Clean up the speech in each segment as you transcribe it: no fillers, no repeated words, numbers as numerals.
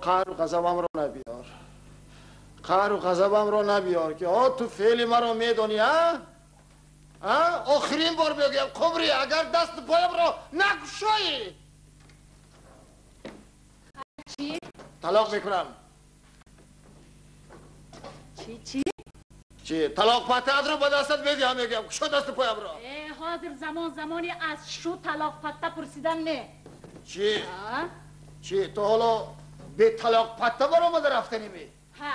قهر و غضبم رو نبیار، قهر و غضبم رو نبیار که تو فعل مرا میدونی ها؟ آخرین بار بگم قمری اگر دست پایم رو نگشایی چی؟ طلاق میکنم. چی؟ چی؟ طلاق پتت رو با دستت میدیم میگم شو دست پایم رو. حاضر زمانی از شو طلاق پته پرسیدن نه. چی؟ چی؟ تو حالا به طلاق پته بر آمده رفتنی می؟ ها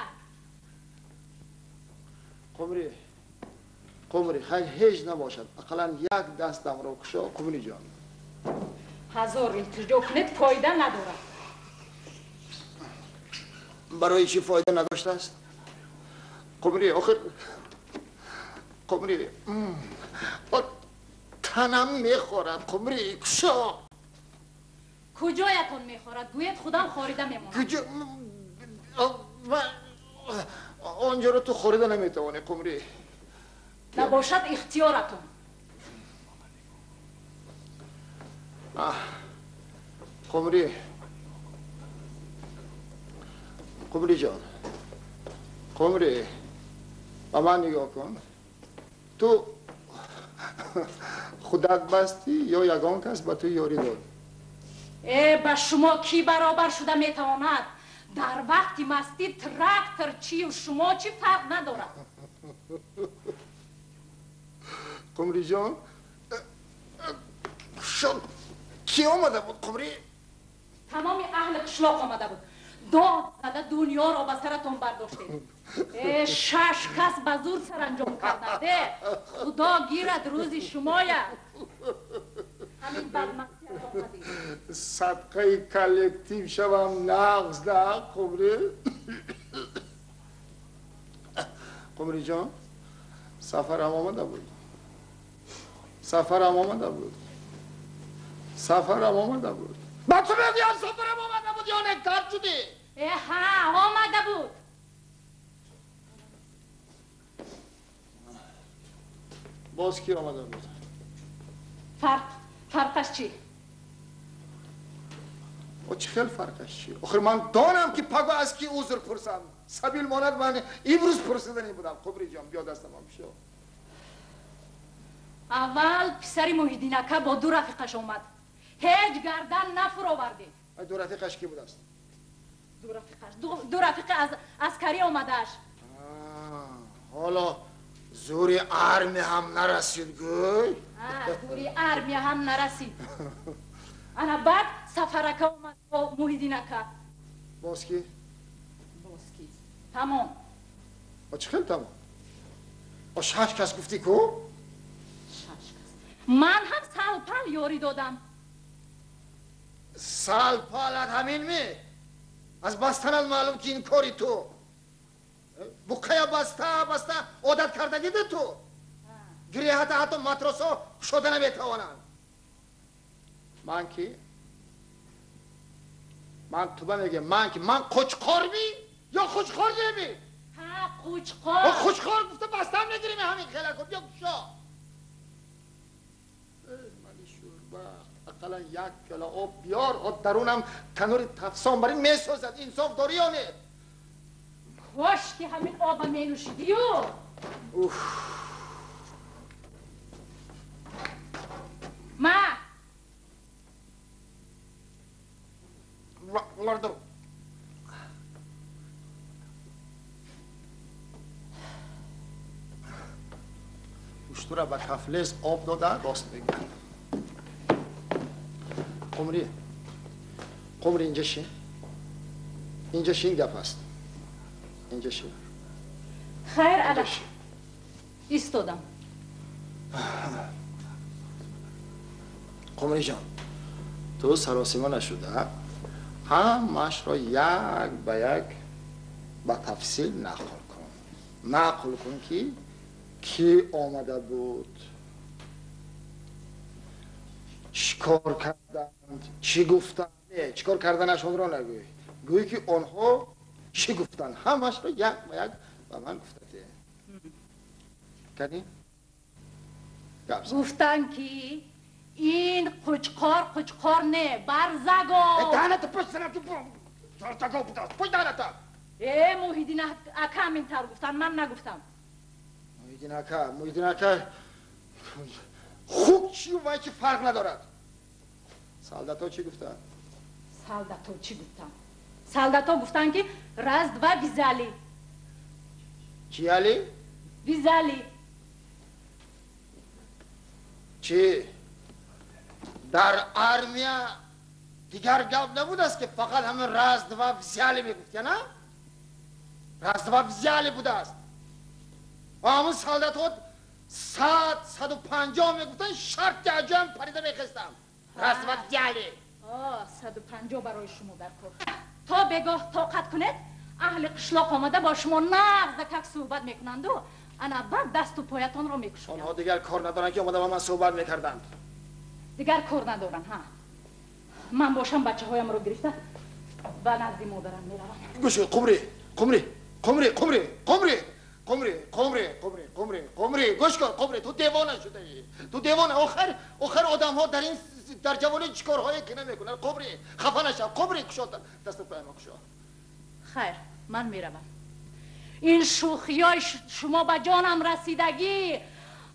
قمری خیلی هیچ نباشد اقلا یک دستم رو کشا قمری جان. هزار التجا کنید فایده نداره. برای چی فایده نداشته است؟ قمری آخر قمری تنم میخورد قمری کشا. کجایتون میخورد؟ گوید خودم خاریده میمونم. کجا؟ آنجا رو تو خاریده نمیتوانی قمری. نباشد اختیارتون. قمری جان، قمری با من نگاه کن. تو خودت بستی یا یگان کس به تو یاری داد؟ با شما کی برابر شده میتواند؟ در وقتی مستی ترکتر چی و شما چی فرق ندارد. قمری جان کی آمده بود قمری؟ تمام اهل قشلاق آمده بود. داد زده دنیا را به سرتون برداشتید. شش کس به زور سرانجام کرده. خدا گیرد روزی شمایه. همین بدمستی از آمدید. صدقه کلکتیو شوم نقص ده قمری. قمری جان سفرم آمده بود. سفرم آمده بود. با تو بگیم سفرم آمده بود یا نکتر شدی؟ ها آمده بود. باز کی آمده بود؟ فرقش چی؟ چه خیلی فرقش چی؟ آخر من دانم که پگو از کی عذر پرسم. سبیل ماند من امروز پرسیدنی بودم. قمری جان بیا دستم هم شو. اول پسری محیدینکه با دو رفیقش آمد. هیچ گردن نفراورده. دو رفیقش کی بود است؟ دو رفیق از عسکری آمدهش. حالا زوری ارمی هم نرسید گوی؟ زوری ارمی هم نرسید. انا بعد سفرکه آمد با محیدینکه. باز کی؟ تمام. چه خیلی تمام؟ شش کس گفتی کو؟ شش کس. من هم سالپل یاری دادم. سالپلت همین می؟ از بستن معلوم که این کاری تو بقیه بسته عادت کردگی ده تو گریه حتی مترسا شده نمیتوانند. من کی؟ من تو میگه من قوچقار می یا خوشخار نمی؟ قوچقار. خوشخار گفته بسته هم نگیریم همین خیلی کن بیا گوشا. مالی شوربخت اقلا یک کلا آب بیار درونم تنور تفسان برای میسوزد. انصاف داری یا نه؟ کاش که همین آب می نوشیدی. وردو گوشتو را به کفلس آب داده راست بگم. قمری اینجا شین. اینجا شین گپ است. اینجا شین. خیر علا ایستادم. قمری جان تو سراسیما نشده همش را یک به یک با تفصیل نقل کن که کی آمده بود، چیکار کردند، چی گفتند. نه چیکار کردنشون را نگوی، گویی که آنها چی گفتند همش را یک به یک به من گفته. کردی؟ گفتن که این قوچقار نه برزگو. دهنت پشت سرم تو زرتگاه بوده است پای دهنتا. موحیدین اکا همینطور گفتن من نگفتم. موحیدین اکا خوب چی و وای چی فرق ندارد. سالداتا چی گفتن؟ سالداتا گفتن که رزد و ویزالی. چی علی؟ ویزالی. چی؟ در آرمیا دیگر گپ نبود است که فقط همه رزد و ویزالی میگفت یا نه؟ رزد و ویزالی بوده است. و همون سالداتا 150 میگفتن شرط عجم پریده میخستم. رزد و ویزالی. 150 برای شما در کار. تا بگاه طاقت کنید اهل قشلاق آمده با شما نغز کک صحبت میکنند و انا بعد دست و پایتان رو میکشوند. آنها دیگر کار ندارن که آمده با من صحبت میکردند. دیگر کار ندارن ها. من باشم بچه هایم رو گرفته و نزدی مادرم میروم. گوش قمری گوش کن قمری تو دیوانه شده ای. تو دیوانه آخر آدم ها در جوانی چیکارهایی که نمیکنن. قمری خفه نشو. قمری کشاد دست پای ما کشا. خیر من میروم. این شوخیای شما به جانم رسیدگی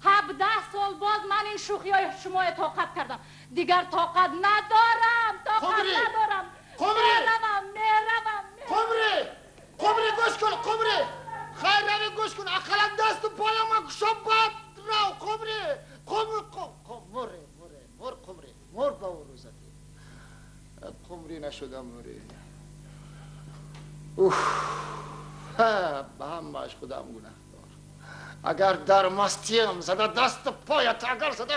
17 سال باز من این شوخیای شما طاقت کردم. دیگر طاقت ندارم. میروم. قمری گوش کن قمری خیر روی گوش کن اقلا دست و پای ما کشا بد رو قمری مر با اون روزتی قمری نشدم موری به هم باش خودم گناه دار. اگر در مستیم زده دست پایت اگر زده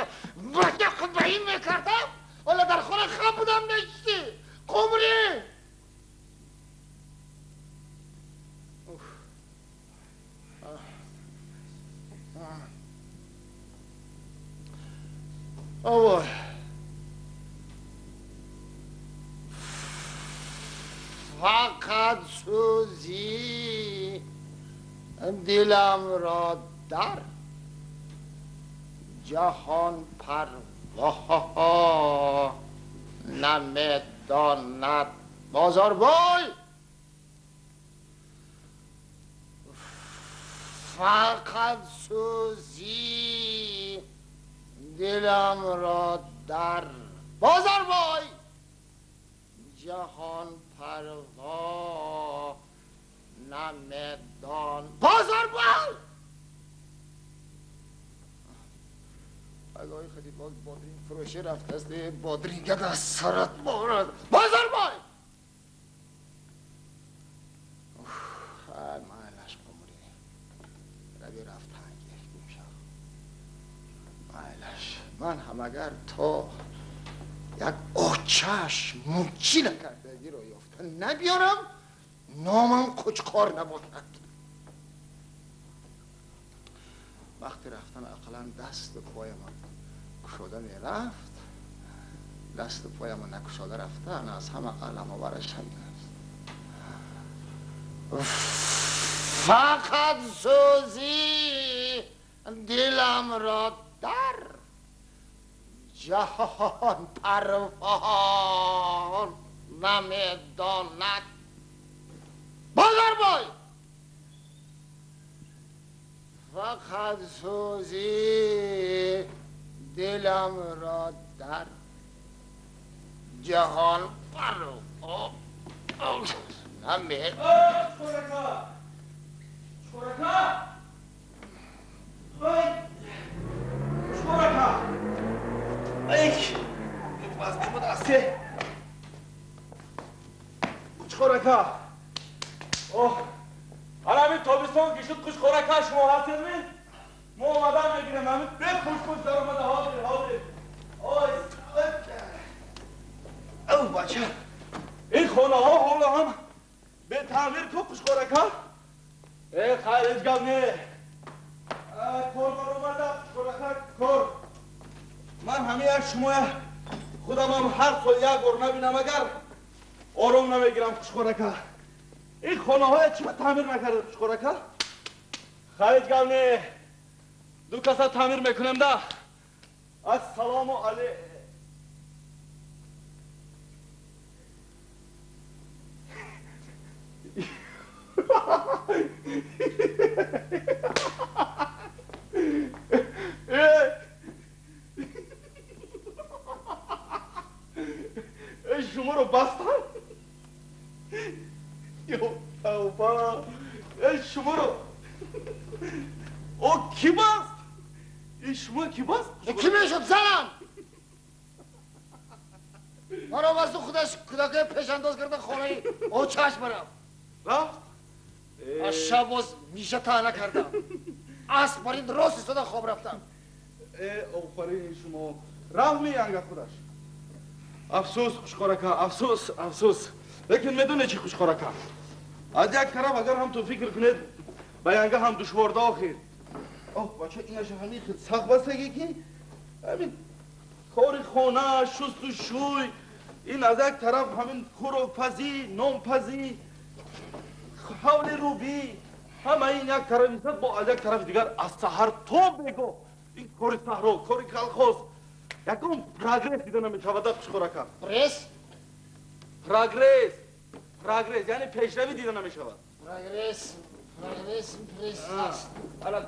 بده خبهی میکردم ولی در خونه خواب بودم نشتی قمری. آوای فقط سوزی دلم را در جهان پروا نمیداند بازار بای. فقط سوزی دلم را در بازار بای جهان پروا نمیدان بازار بای. اگه خیلی باز بادرین فروشی رفت است بادرینگ از سرت بارد بازار بای. مایلش قمری روی رفت هنگه گوشا مایلش من هم اگر تو یک آچش موچی نکردگی رو یافته نبیارم نامم کچکار نباشد. وقتی رفتن اقلا دست پای من کشاده می رفت دست پای من نکشاده رفتن از همه قلم و برش همین است. فقط سوزی دلم را در جهان پروان نمیداند بازار بای. فقط سوزی دلم را در جهان پروان نمیداند. شرکا شرکا ایک باز بود استه شرکا اوه همین تابستان کشید خوش خورکا شما هستید می ما اومدن میگیرم همین خوش در اومده حاضر او بچه این خونه ها حالا هم به تعمیر تو خوش خورکا خیلی گل نه کور اومده کور من همه یک شما خودم هم هر سال یک بار نبینم اگر آروم نمیگیرم خوشخورکه این خانه های چی تعمیر نکرده خوشخورکه خیلی گل نه دو کسا تعمیر میکنم ده السلام علیکم شما رو بستن؟ یا توبه شما رو او کی بست؟ شما کی بست؟ کی میشد زن؟ ما رو بست خودش کودکه پیش انداز کرده خانه او چشم برم رفت؟ از شب باز میشه تا نکردم اسب برید راست ایستاده خواب رفتم آفرین شما رحم میانگه خودش افسوس خوشخورکا افسوس لیکن میدونه چی خوشخورکا از یک طرف اگر هم تو فکر کنید بیانگه هم دشوار داخل اوه بچه اینش همین خیلی سخت بستگی که همین کار خانه شست و شوی این از یک طرف همین خوراک پزی نام پزی حول روبی همه این یک طرف ایستد با از یک طرف دیگر از سحر تو بگو این کار صحرا کار کلخوز یکم پروگرس دیده نمیشود خوشخورکا پرس؟ پروگرس یعنی پیشروی دیده نمیشود پرس هست الان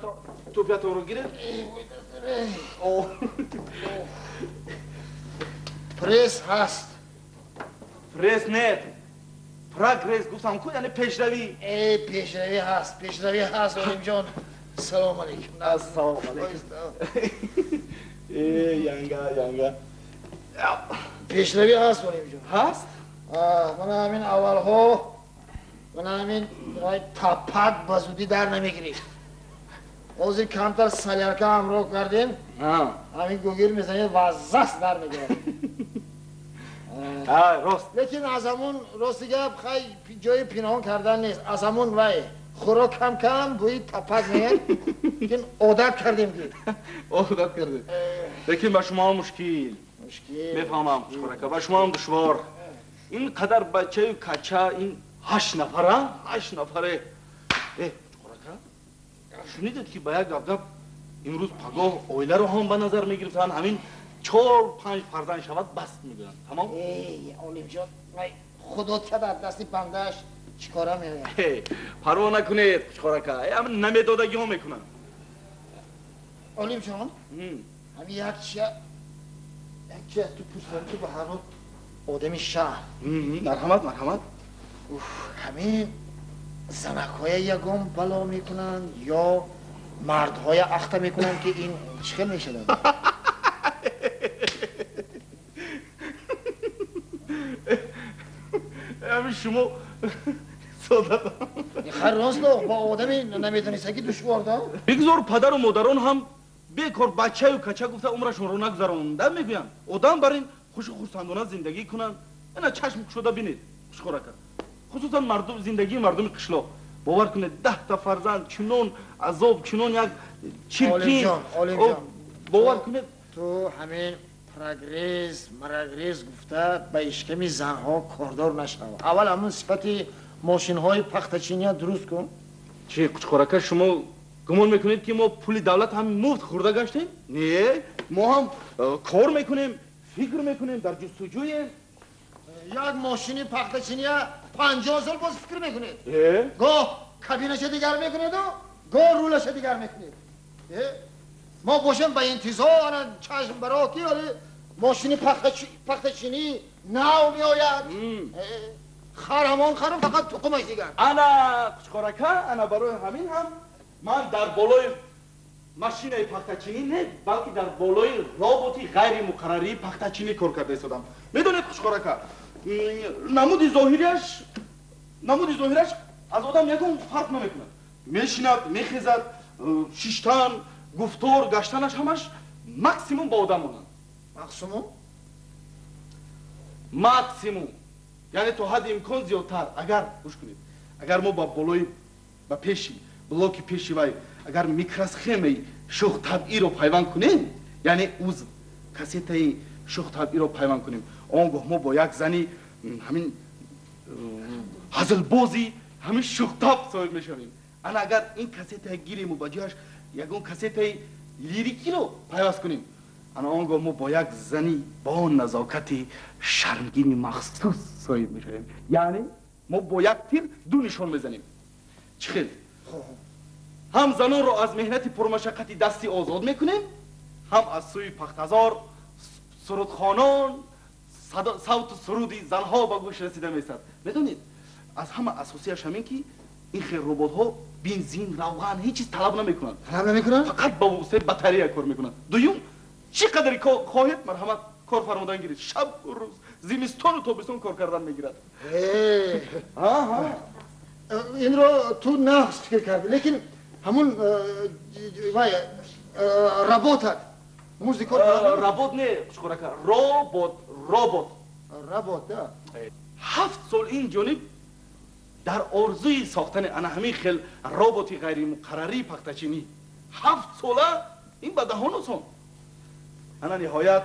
تو پیاتون رو گیره پرس هست پرس نه پروگرس گفتم کو یعنی پیشروی پیشروی هست ولیم جان سلام علیکم السلام علیکم یانگا پیشروی هست ولیم جان هست؟ من همین اول ها من همین تپک بزودی در نمیگیری اوزی کمتر سلیرکه همراه کردیم همین گوگیر میزنید وزست در میگیره راست لیکن از همون راستی گپ خیلی جای پنهان کردن نیست از همون وای خوراک کم بوی تپک میگن لیکن عادت کردیم گیر عادت کردیم لیکن با شما مشکل بفهمم خوشخورکا با شما هم دشوار این قدر بچه و کچه این 8 نفره خوشخورکا شنیدید که با یک گپ امروز پگاه اویله رو هم به نظر میگرفتن همین 4-5 فرزند شود بست میگن تمام؟ اولیم جان خدا که در دستی بندش چیکاره میگن پروا نکنید خوشخورکا همین نمیدادگی ها میکنن اولیم جان همین یک چیه تو پوستن که به هر حال آدمی شهر مرحمت همین زنک‌های یگم بلا میکنن یا مردهای اخته میکنن که این چخل میشه همین شما ساده خیر راست با آدمی نمیدونیسته که دشوار دا بگذار پدر و مادران هم بیکار بچه و کچه گفته عمرشون رو نگذراندن میگوین آدم بر این خوش خورسندانه زندگی کنن اینا چشم شده بینید خوشخورکا خصوصا مردم زندگی مردم قشلاق باور کنید 10 تا فرزند چنون عذاب چنون یک چرکین باور کنید تو همین پرگریز گفته به اشکمی زنها کاردار نشو اول همون صفت ماشین های پختچینی درست کن چی خوشخورکا شما گمان میکنید که ما پول دولت هم مفت خورده گشتیم؟ نه ما هم کار میکنیم فکر میکنیم در جستجویم یک ماشینی پختچینی 50 سال باز فکر میکنید گاه کابینش دیگر میکنید و گاه رولش دیگر میکنید ما باشیم به انتظار چشم برا کی ماشینی پختچینی نو میآید خرمان فقط تقمش دیگر انا خوشخورکا انا برای همین هم من در بالای ماشین پختچینی نه بلکه در بالای رابطی غیر مقرری پختچینی کار کرده ایستادم میدونید خوشخورکا نمود ظاهرش از آدم یکم فرق نمیکنه میشیند میخیزد شیشتن گفتار گشتنش همش مکسیموم با آدم مونن مکسیموم یعنی تو حد امکان زیادتر اگر گوش کنید اگر ما با بالای با پیشی بلوکی پیشی وای اگر میکروسخمی شوخ طبعی رو پیوند کنیم یعنی اوز کسیتای شوخ طبعی رو پیوند کنیم آنگاه ما با یک زنی همین هزلبازی همین شوخ طبع صاحب میشویم انا اگر این کسیتای گیریم و با جاش یکون کسیتای لیریکی رو پیوست کنیم انا آنگاه ما با یک زنی با نزاکتی شرمگینی مخصوص صاحب میشویم یعنی ما با یک تیر دو نشان میزنیم. چی خیلی؟ هم زنان رو از مهنت پرمشقتی دستی آزاد میکنیم، هم از سوی پختزار سرودخوانان صوت سرودی زنها به گوش رسیده میستد. میدونید از همه اساسیش همین که این خیر ربات ها بنزین روغن هیچ چیز طلب نمیکنن. طلب نمیکنن؟ فقط با واسطه بطاری کار میکنن. دوم چقدر خواهید مرحمت کار فرمودن گیرید، شب و روز زمستان و تابستان کار کردن میگیرد. این رو تو نقص فکر کردی، لیکن همون ربات موزیک ربات نه شکرکه، ربات ربات 7 سال این جانب در آرزوی ساختن انا همین خیل رباتی غیر مقرری پختچینی 7 ساله این به دهان سان انا نهایت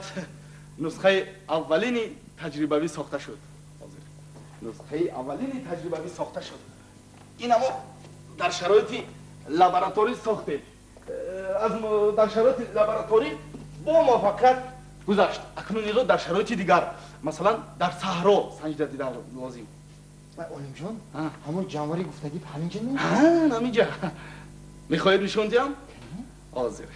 نسخه اولین تجربوی ساخته شد. نسخه اولین تجربوی ساخته شد. این اما در شرایط لابراتوری ساخته، در شرایط لابراتوری با موفقیت گذشت. اکنون این رو در شرایط دیگر مثلا در صحرا سنجیده دیدن لازم. علیم جان همون جانوری گفتگی همینجا نیست؟ همینجا. میخواهید نشون دیم؟ حاضره.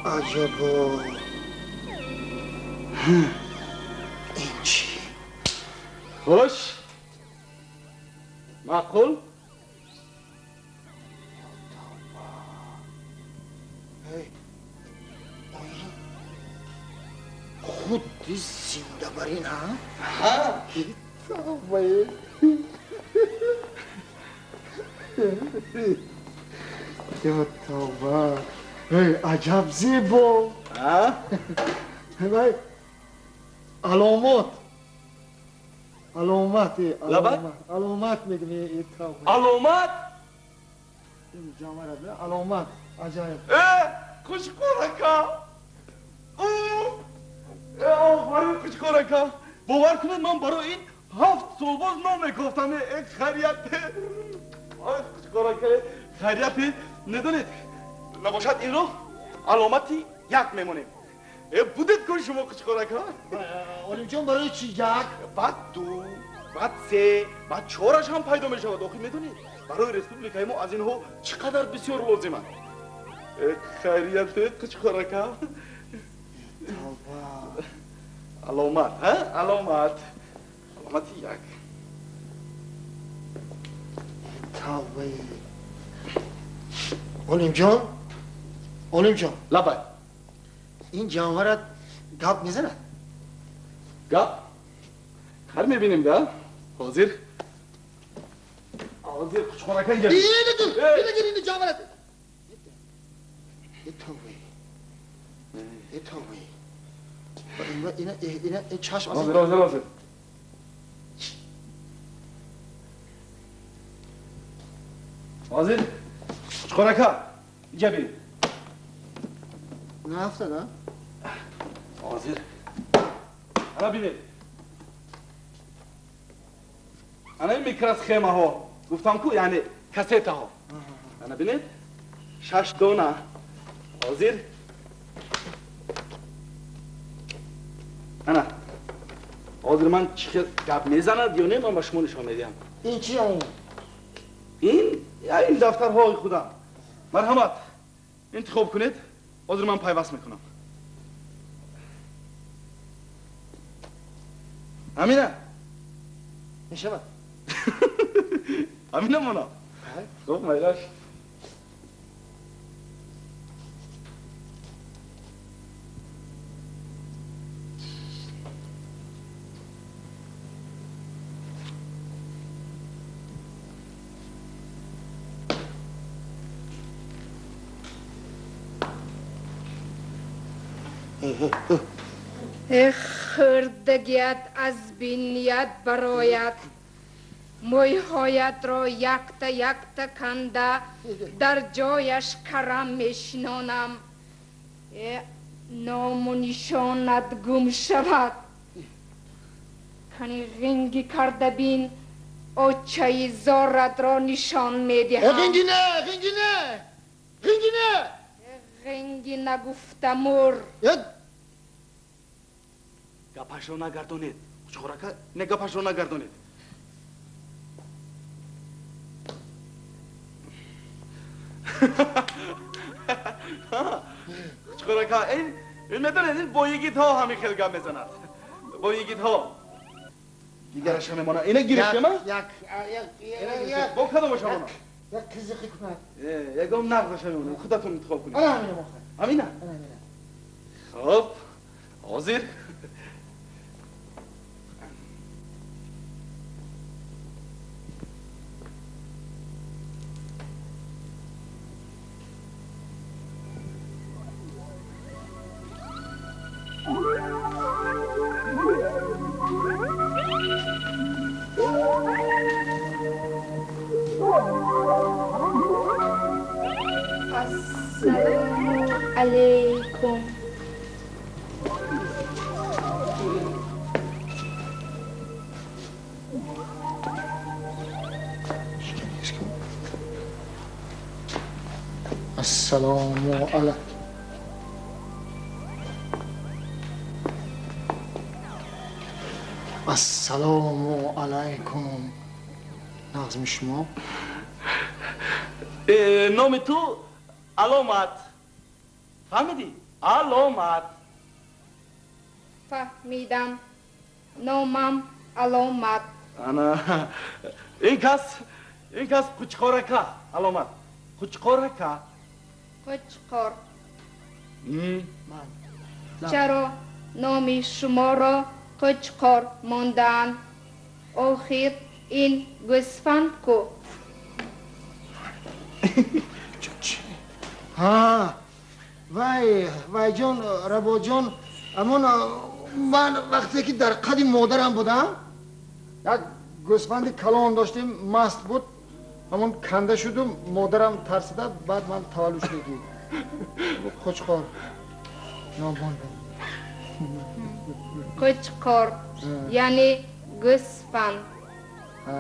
عجبا این چی؟ خوش معقول؟ خود زنده برین ها؟ یا توبه عجب زیبا علامات علامات میگم این توبه علامات؟ این جامعه را علامات عجایب خوشکارکا آفرین خوشکارکا باور کنید من برای این 7 سال باز نمیگفتم یک خیریت خوشکارکا خیریت ندونید نباشد این رو علامتی یک میمونیم. بودید کن شما خوشکارکا علیم جان برای چی یک؟ بعد 2 بعد 3 بعد 4 هم پیدا می شود. آخه میدونید برای رسپوبلیکای ما از اینها چقدر بسیار لازمه. خیریت خوشکارکا علامت علامت یک توبه علیم جان لبای این جانورت گپ میزنه؟ گپ؟ خر میبینیم ده حاضر خوشکارکا اینجا اینه این جانورت این چشم حاضر حاضر خوشکارکا اینجا بریم نه افتاده حاضر انا بینید انا این میکرس خیمه ها گفتم کو یعنی کسیته ها انا بینید 6 دانه حاضر انا حاضر من چی گپ میزند یا نه من به شما نشان میدم. این چی همون؟ این دفترهای خودم مرحمت انتخاب کنید حاضر من پیوست میکنم. امینه میشود امینه مونا خب میراش خردگیت از بینیت برایت مویهایت را یکتا یکتا کنده در جایش کرم میشنانم نام و نشانت گم شود کنی غنگی کرده بین اوچه زارت را نشان میدهم غنگی نه غنگی نه غنگی نه غنگی نگفته مور گپشو نگردونید خوشخورکا نه گپشو نگردونید خوشخورکا این میدونید این بویگیت ها همین خیلی گم میزند بویگیت ها دیگرش هم میمونه اینه گیرشته من؟ یک با کدومش هم میمونه؟ یک کزی خیکنه یکم نقدش هم میمونه خودتون انتخاب کنید همینه مخواه همینه؟ خب حاضر السلام علیکم السلام علیکم السلام علیکم نظم شما نام تو علامت فهمیدی؟ علامت فهمیدم نامم علامت انا این کس قوچقارکا علامت قوچقارکا قوچقار من چرا نام شما را قوچقار ماندن آخر این گوسفند کو ها وای جان ربا جان اما من وقتی که در قدیم مادرم بودم یک گوسفند کلان داشتیم مست بود همون کنده شدم مادرم ترسیده بعد من تولد شدیم خوشخوار نامانده قوچقار یعنی گوسفند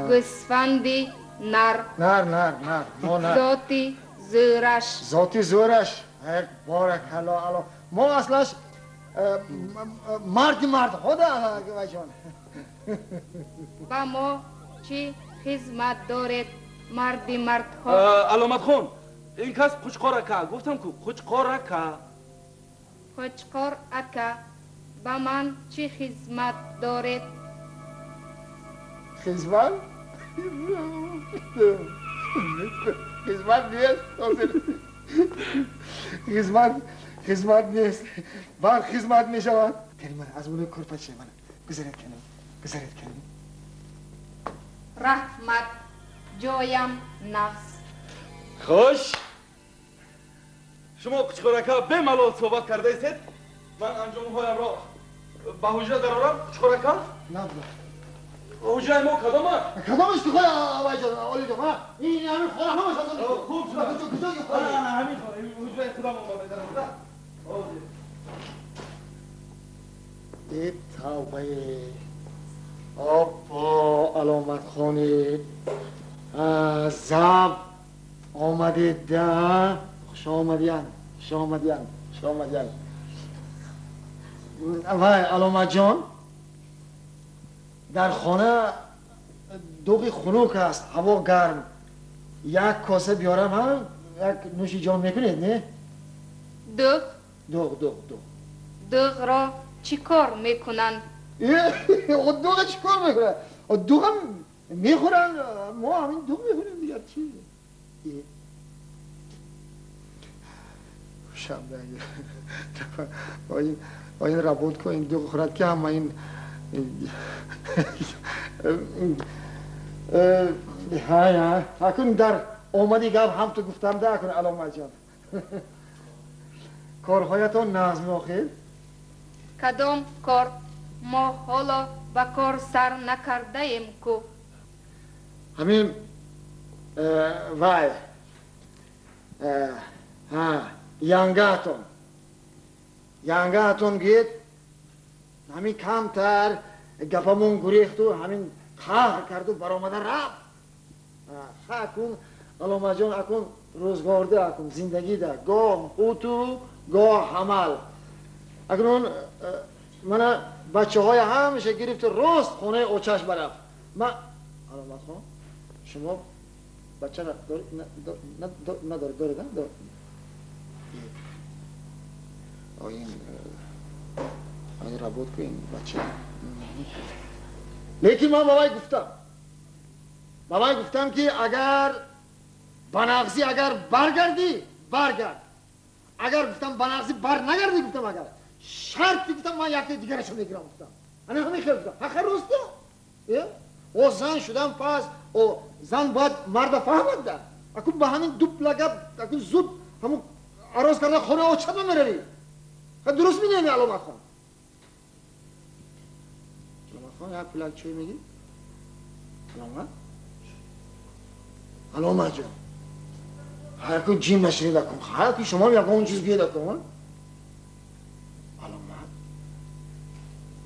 گوسفندی نر نه ما نه ذاتی زورش ذاتی زورش بارکالله ما اصلاش مرد خدا وای جان با ما چی خدمت دارد مرد ها علامت خون این کس قوچقارکا گفتم کو قوچقارکا قوچقار اکا با من چی خدمت دارد خدمت خدمت نیست بعد خدمت می شود من از اون کرپچه من گذارید کنیم رحمت جایم نفس خوش شما قوچقارکا به ملال صحبت کرده ایستید من انجام هایم را به حجره درارم قوچقارکا نه حجره ما کدامش تو خواهی آوای جان آلی جان این همین خواه همش از اون خوب شد کجا خواهی همین خواه حجره خدا ما درارم ای توبه آبا علامت خانی زب آمده ده خوش آمدین وای علامت جان در خانه دوغی خنک است هوا گرم یک کاسه بیارم هم یک نوشی جان میکنید نه؟ دوغ را چی کار میکنن؟ دوغ چی کار میکنن؟ دوغ هم میخورن ما همین دوغ میخوریم دیگر چی؟ شنبه این ربوت که این دوغ خورد که همه این های اکن در اومدی گفت هم تو گفتم ده کن علامت جان کارهایتان نظم آخر کدام کار ما حالا به کار سر نکرده ایم کو همین وای یانگاتون گید همین کمتر گپمون گریخت و همین قهر کرد و برآمده رفت اکون علامه جان اکون روزگارده اکون زندگی ده گاه اوتو گاه حمل اکنون من بچه های همیشه گرفت راست خونه اوچش برفت من علامه خان شما بچه نداره داره داره این را بود که این بچه لیکن من بابای گفتم که اگر بنغزی اگر برگردی برگرد اگر گفتم بنغزی بر نگردی گفتم اگر شرطی گفتم من یکی دیگرشو میگیرم گفتم همین خیلی گفتم حق راسته او زن شدم پس او زن باید مرد فهمد ده اکن به همین دو لگب اکن زود همون عراض کردن خونه او چند میروی درست میگه علامه خان یک پلاک چی میگی؟ علامه جان هر که جیم نشنیده کن هر که شما یک اون چیز بیده کن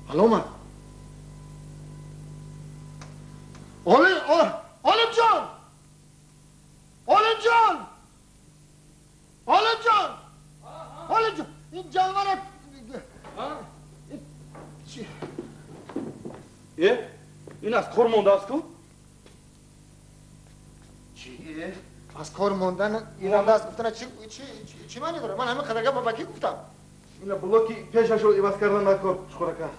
علامه عالم جان این جانور این از کار مونده است کو؟ چیه؟ از کار موندن این هم دست گفتن چی معنی داره؟ من همه قدرگاه با بکی گفتم این بلوکی پیشش رو عوض کردن نکن شکرکه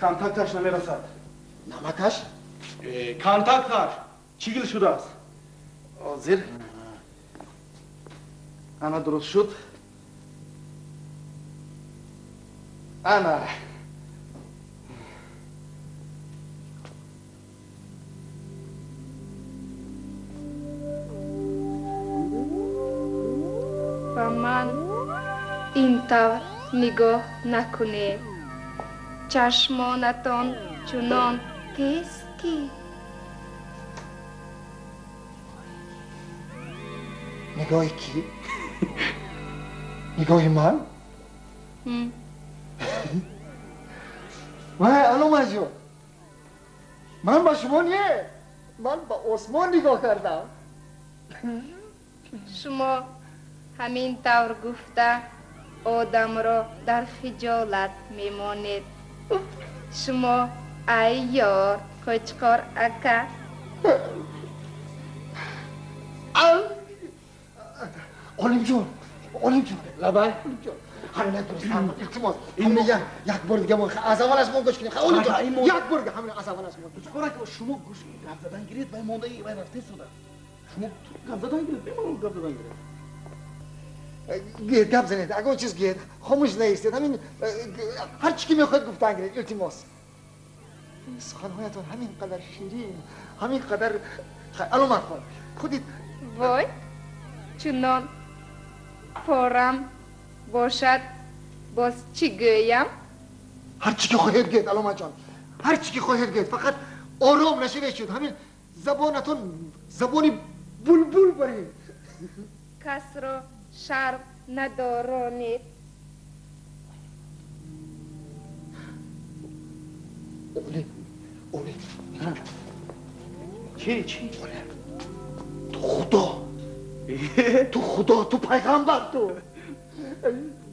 کانتاکتش نمیرسد نمکش؟ کانتاکتش چیگل شده است زیر انا درست شد انا و من این طور نگاه نکنید چشمانتان چنان تیز که نگاهی کی؟ نگاهی من؟ وای علامه جان من با شما نیه من با عثمان نگاه کردم شما همین طور گفته آدم را در خجالت میمانید شما ای یار کوچکار اکا علم جان لبای همین درستم التماس این یک بار دیگه ما از اول از ما گوش کنید علم جان یک بار دیگه همین از اول از ما چطوره که شما گوش گپ زدن گیرید و مونده ای رفته شده شما گپ زدن گیرید بمون گپ زدن گیرید گپ زنید اگه اون چیز گیرید خاموش نیستید همین هر چی که میخواید گفتن گیرید التماس سخنهایتان همین قدر شیرین همین قدر علامه خان خودید وای چنان پارم باشد باز چی گویم؟ هر چی که خواهید گید علامه جان هر چی که خواهید گید فقط آرام نشوید شد همین زبانتون زبانی بلبل برید کس را شرم ندارانید اولی چی؟ تو خدا تو پیغمبر تو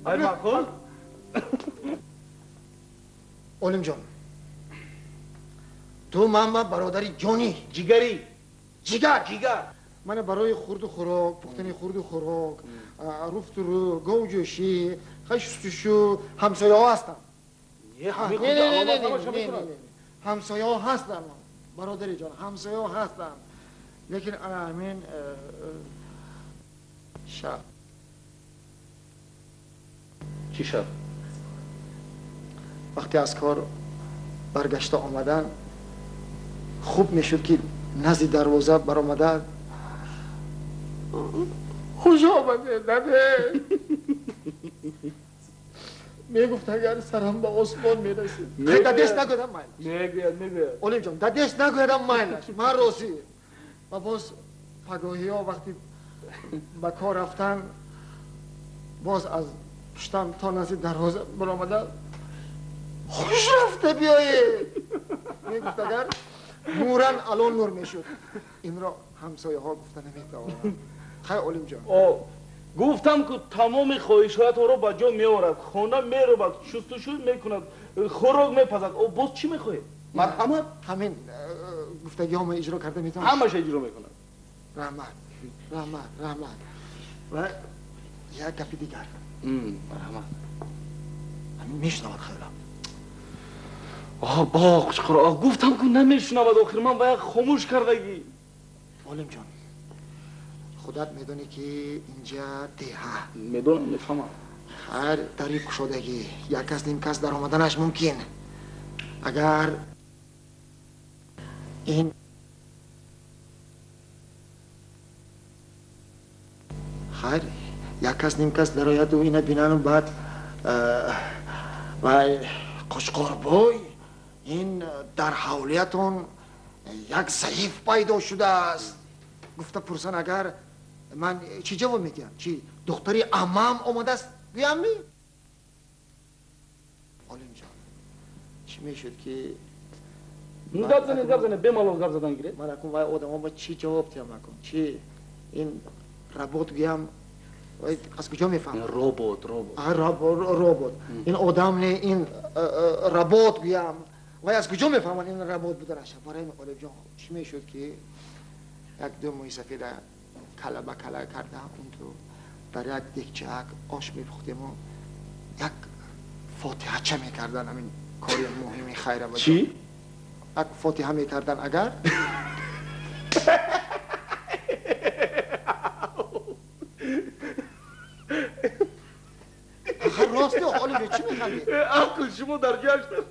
علامه خان علم جان تو من برادری جانی جگر من برای خورد و خوراک پختن خورد و خوراک رفت رو گو جوشی خشتشو همسایه ها هستم نه همسایه ها هستم برادری جان همسایه ها هستم لیکن انا همین شب چی شب؟ وقتی از کار برگشته آمدن خوب میشد که نزد دروازه برآمده خوش آمده داده میگفت اگر سرم به آسمان میرسید دادش نگودم مایلش میگوید علیم جان دادش نگودم مایلش من روزی و باز پگاهی ها وقتی به کار رفتن باز از پشتم تا نزدیک دروازه برآمده خوش رفته بیایید میگفت اگر نورن الان نور میشد این را همسایه ها گفته نمیتوانند خیلی علیم جان گفتم که تمام خواهشات رو با جا میآورد خانه میروبد شستشو میکند خوراک میپزد او باز چی میخواهی مرحمت همین گفتگی ها ما اجرا کرده میتونم همش اجرا میکند رحمت و یک گپی دیگر مرحمت همین میشنود خیلی باخش خورا گفتم که نمیشنود آخر من باید خاموش کردگی علیم جان خودت میدونی که اینجا دیه میدونم میفهمم هر طریق شدگی یک کس نیم کس در آمدنش ممکن اگر این خیر یک کس نیم کس در آید و اینه بینن بعد و قشقار بای این در حولیتون یک ضعیف پیدا شده است گفته پرسن اگر من چی جواب میگم چی دختری امام آمده است گویم می علیم جان چی میشد که گپ زنه بمالو گپ زدن گیره من اکن وای آدم ها با چی جواب تیم اکن چی این ربوت گویم از کجا میفهم روبوت این آدم نه این ربوت گویم وای از کجا میفهمن این ربوت بوده رشه برای این علیم جان چی میشد که یک دو موی سفید کله به کله کرده اون تو در یک دیگچه آش میپختیم و یک فاتحه چه میکردن همین کاری مهمی خیره بجا چی؟ یک فاتحه میکردن اگر آخر راسته حالی چی میخندی؟ عقل شما در جشن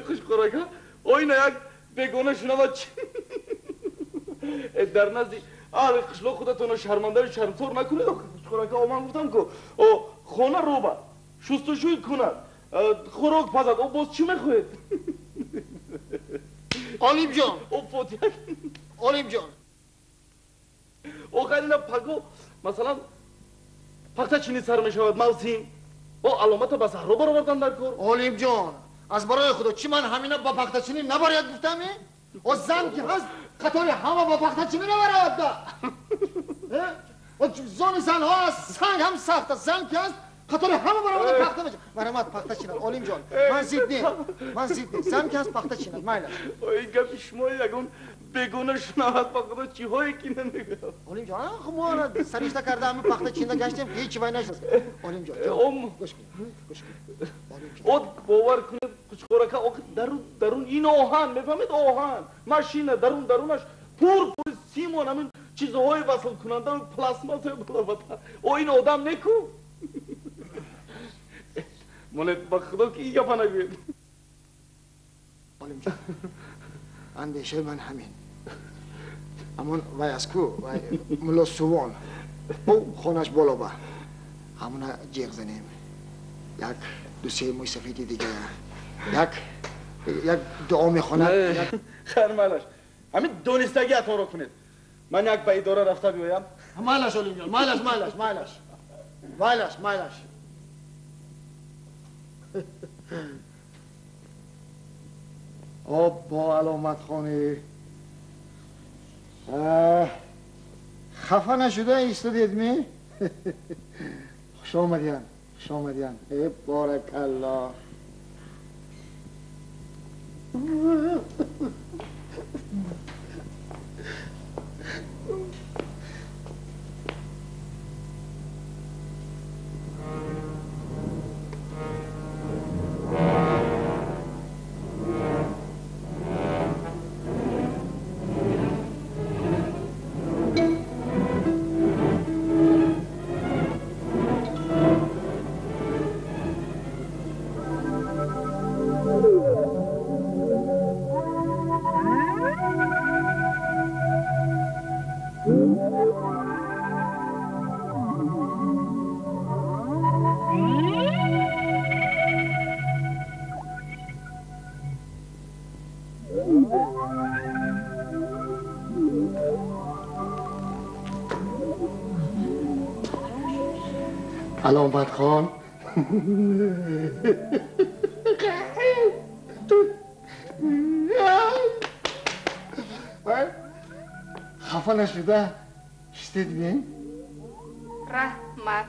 خوش خوراکه اوینا یک بگونه شنود چی در نزدی اهل قشلاق خودتون رو شرمنده رو شرمسار نکنید خوش خوراکه من گفتم که خانه روبه شستشوی کند خوراک پزد او باز چی میخواهید علیم جان او فاتحه علیم جان او خیلی پگو مثلا پخته چینی سر میشود موسیم او علامت به صحرا برآوردن در کار علیم جان از برای خدا چی من همینه با پخته چینی نباید گفتم و زن که هست قطار همه با پخته چینی نباید ده و زن زن ها هست سنگ هم سخت است زن که هست قطار همه برای پخته میشه مرمت پخته چینی علیم جان من زید نیم زن که هست پخته چینی مایلش این گفت شما یکون بگونه شنود با خدا چی هایی که نمیگه علیم جان خب ما سریشته کرده همین پخته چینی گشتیم هیچی وای نشد علیم جان گوش کن او باور کنید کچ خورکه درون این آهن میفهمید آهن ماشینه درونش پر سیمون همین چیزهای وصل کننده و پلاسمات بلافتا او این آدم نکو مالت با خدا که این گفت نگوید علیم جان اندیشه من همین همون وای از کو وای ملا سوان او خونش بالا با همون جیغ زنیم یک دو سه موی سفیدی دیگه یک دعا میخواند خیر مالش همین دونستگی عطا رو کنید من یک به اداره رفته بیایم مالش علیم جان مالش آب با علامت خانه خفه نشده ایستادید می؟ خوش آمدین ای بارک الله علامت خان خفه نشده شتید بین رحمت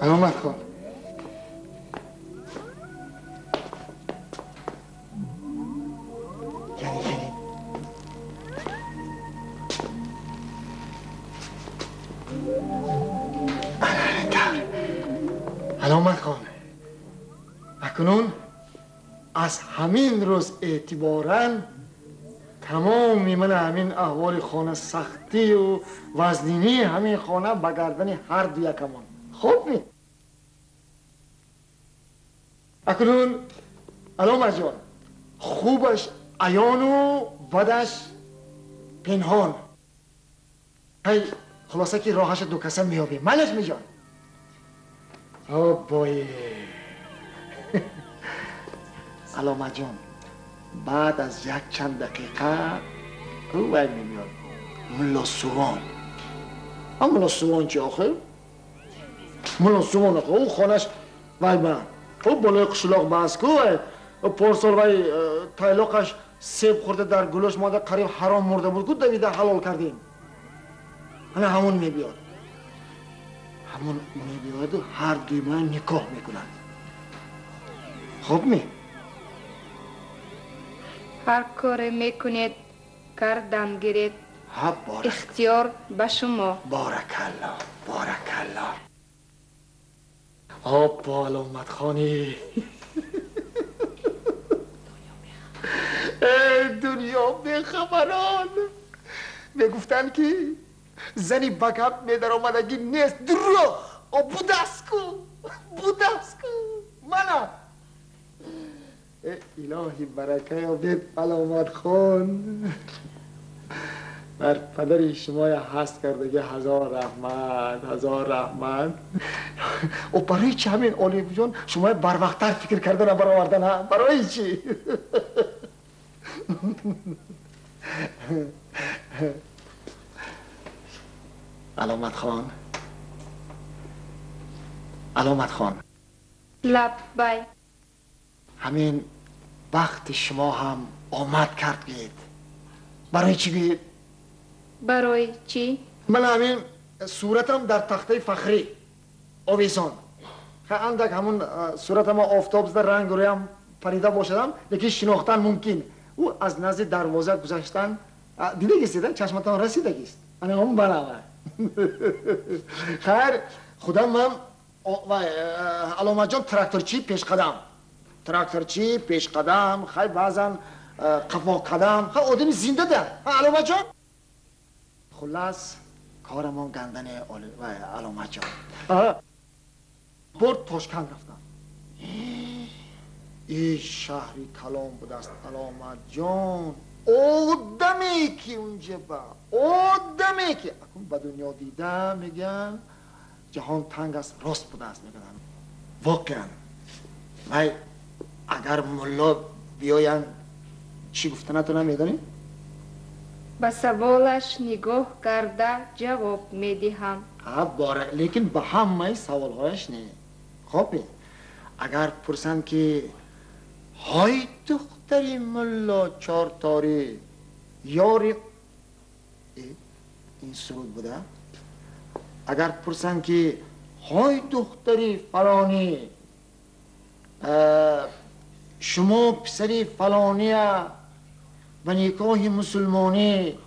علامت خان علامت خان اکنون از همین روز اعتباراً تمام من همین احوال خانه سختی و وزنینی همین خانه به گردن هر دو یکمان خوب می اکنون علامت جان خوبش عیان و بدش پنهان هی خلاصه که راهش دو کسه میابیم ملک می جان بای علامت جان بعد از یک چند دقیقه او باید میمیاد ملا سوان ملا سوان چی آخه؟ ملا سوان آخه او خانش وای من او بالای قشلاق بس که او پارسال وای تایلاقش سیب خورده در گلوش ماده قریب حرام مرده بود که دویده حلال کردیم همون میبیاد همون میبیاد و هر دوی من نکاح میکنند خب می هر کار میکنید کردم گیرید اختیار به شما بارکالله بارکالله آبا علامت خانی دنیا بخبران میگفتن که زنی بکم میدر آمدگی نیست دروغ بودسکو منم الهی برکه یابید علامت خان بر پدر شما هست کردگی هزار رحمت و برای چی همین اولیو جان شما بر وقتر فکر کردن برآوردن ها برای چی علامت خان لبای همین وقت شما هم آمد کرد گید برای چی گید؟ برای چی؟ من همین صورتم در تخته فخری آویزان اندک همون صورتم آفتاب زده رنگ رویم پریده باشدم یکی شناختن ممکن او از نزد دروازه گذاشتن دیده گیستیده چشمتان رسیده گیست انه همون برامه خیر خودم من علامت جان تراکتورچی پیش قدم خیلی بعضا قفا قدم خیلی آدم زنده ده علامت جان خلاص کارمان گندن علامت جان برد تاشکند رفتم این شهری کلام بود است علامت جان آدمی که اونجا آدمی که اکنون به دنیا دیده میگن جهان تنگ است راست بوده است میگن واقعا اگر ملا بیاین چی گفتنه تو نمیدانی؟ به سوالش نگاه کرده جواب میدهم لیکن به همه سوالهایش نه خب اگر پرسند که های دختری ملا چارتاری یاری این سرود بوده اگر پرسند که های دختری فلانی شما پسری فلانی به نکاح مسلمانی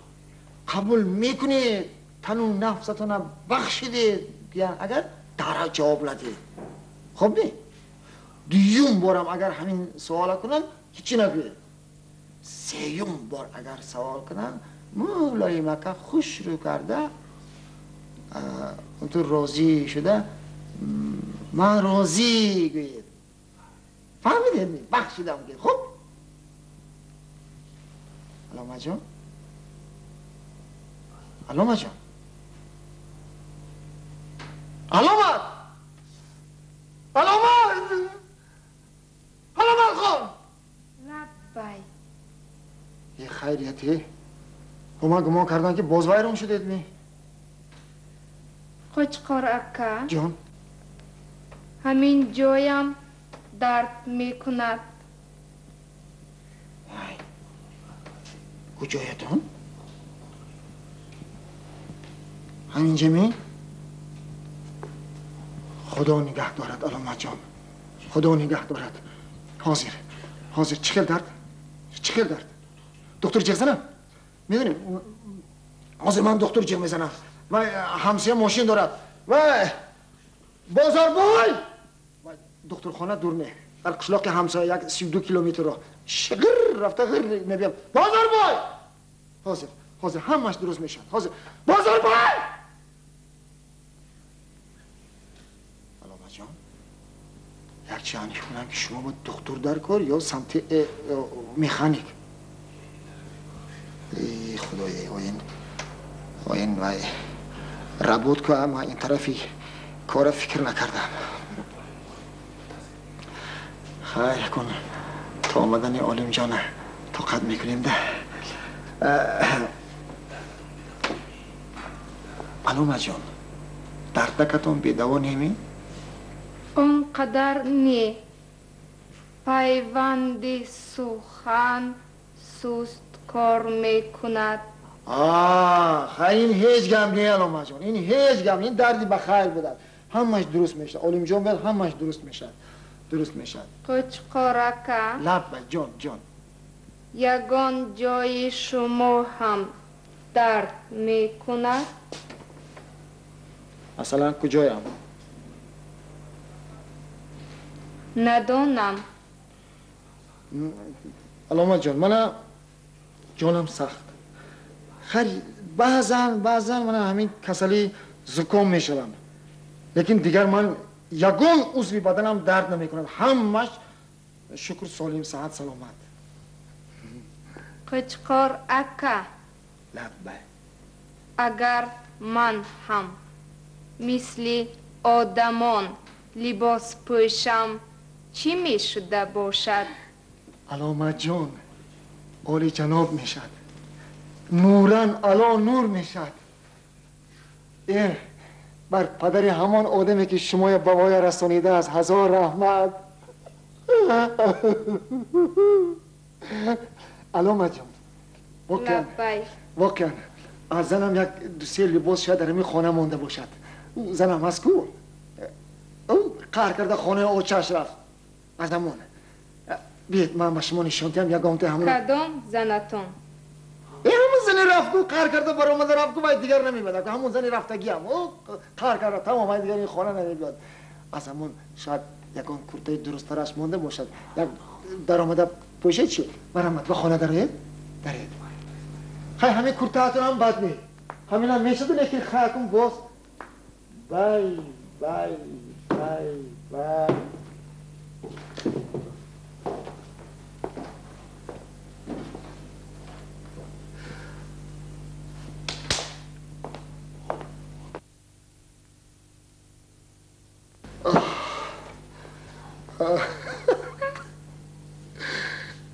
قبول میکنید تنو نفستون بخشیدید اگر داره جواب ندید خب نه دیوم بارم اگر همین سوال کنن هیچی نگوید سیوم بار اگر سوال کنن مولای مکه خوش رو کرده اونطور راضی شده من راضی گوید فهمیدید بخشیدم گوید خب علامت جان علامت خان لبای یه خیریتی من گمان کردم که باز وایرم شده می. قوچقار اکا جان همین جایم درد میکند. کجایتان؟ همینجا می؟ خدا نگه دارد علامت جان، خدا نگه دارد. حاضر چخیل درد؟ دکتر جیغ زنم؟ میدونیم حاضر من دکتر جیغ میزنم و همسایه ماشین دارد و بازار بای دکتر خانه دور نه در قشلاق همسایه یک 32 کیلومتر را شگر رفته غیر میبیم بازار بای حاضر همش درست میشن. حاضر بازار بای. علامت جان یک چانی کنم که شما با دکتر در کار یا سمت مکانیک. ای خدای این وای ربود که اما این طرفی کار فکر نکردم. خیر کن تا آمدن عالم جان طاقت میکنیم ده. علامت جان دردکتون به دوا نیمی؟ اونقدر نی. پیوند سخن سست کار میکند. این هیچ گم نیه علامت جان، این هیچ گم، این دردی بخیر بودن همش درست میشه. عالم جان بیاد همش درست میشه. قوچقار اکا لب جان یگان جای شما هم درد میکند. مثلا کجایم؟ ندانم. علامت جان من جانم سخت. خیلی بعضا من همین کسلی زکام میشوم، لیکن دیگر من یگان عضوی بدنم درد نمیکند، همش شکر سالم صحت سلامت. قوچقار اکا لبه اگر من هم مثل آدمان لباس پوشم چی می شده باشد؟ علامت جان عالی جناب میشد، نورن علا نور میشد. بر پدر همان آدمی که شما بوای رسانیده از هزار رحمت. علامت جان واقعا از زنم یک دو سه لباس شاید در همین خانه مانده باشد. زنم هست کو او قهر کرده خانه اوچش رفت از همون. بیاید من با شما نشانتیم یک آمته همون. کدام زنتون؟ همون زنی رفت کو قهر کرده بر آمده رفت کو باید دیگر نمیبید. همون زنی رفتگی هم او قهر کرده تمام باید دیگر این خانه نمیبید. از همون شاید یکان کرته درست ترش مانده باشد. یک در آمده پوشه چی؟ مرمت به خانه دارید؟ خیلی همین کرته هاتون هم بد نید، همین هم میشد لیکن خیلی کن باز بای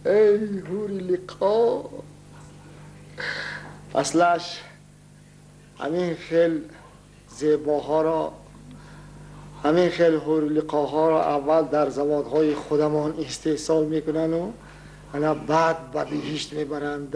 ای هوری لقا اصلش همین خیل زیباها را، همین خیل هوری لقاها را اول در زوادهای خودمان استحصال میکنن و انا بعد به بهشت میبرند.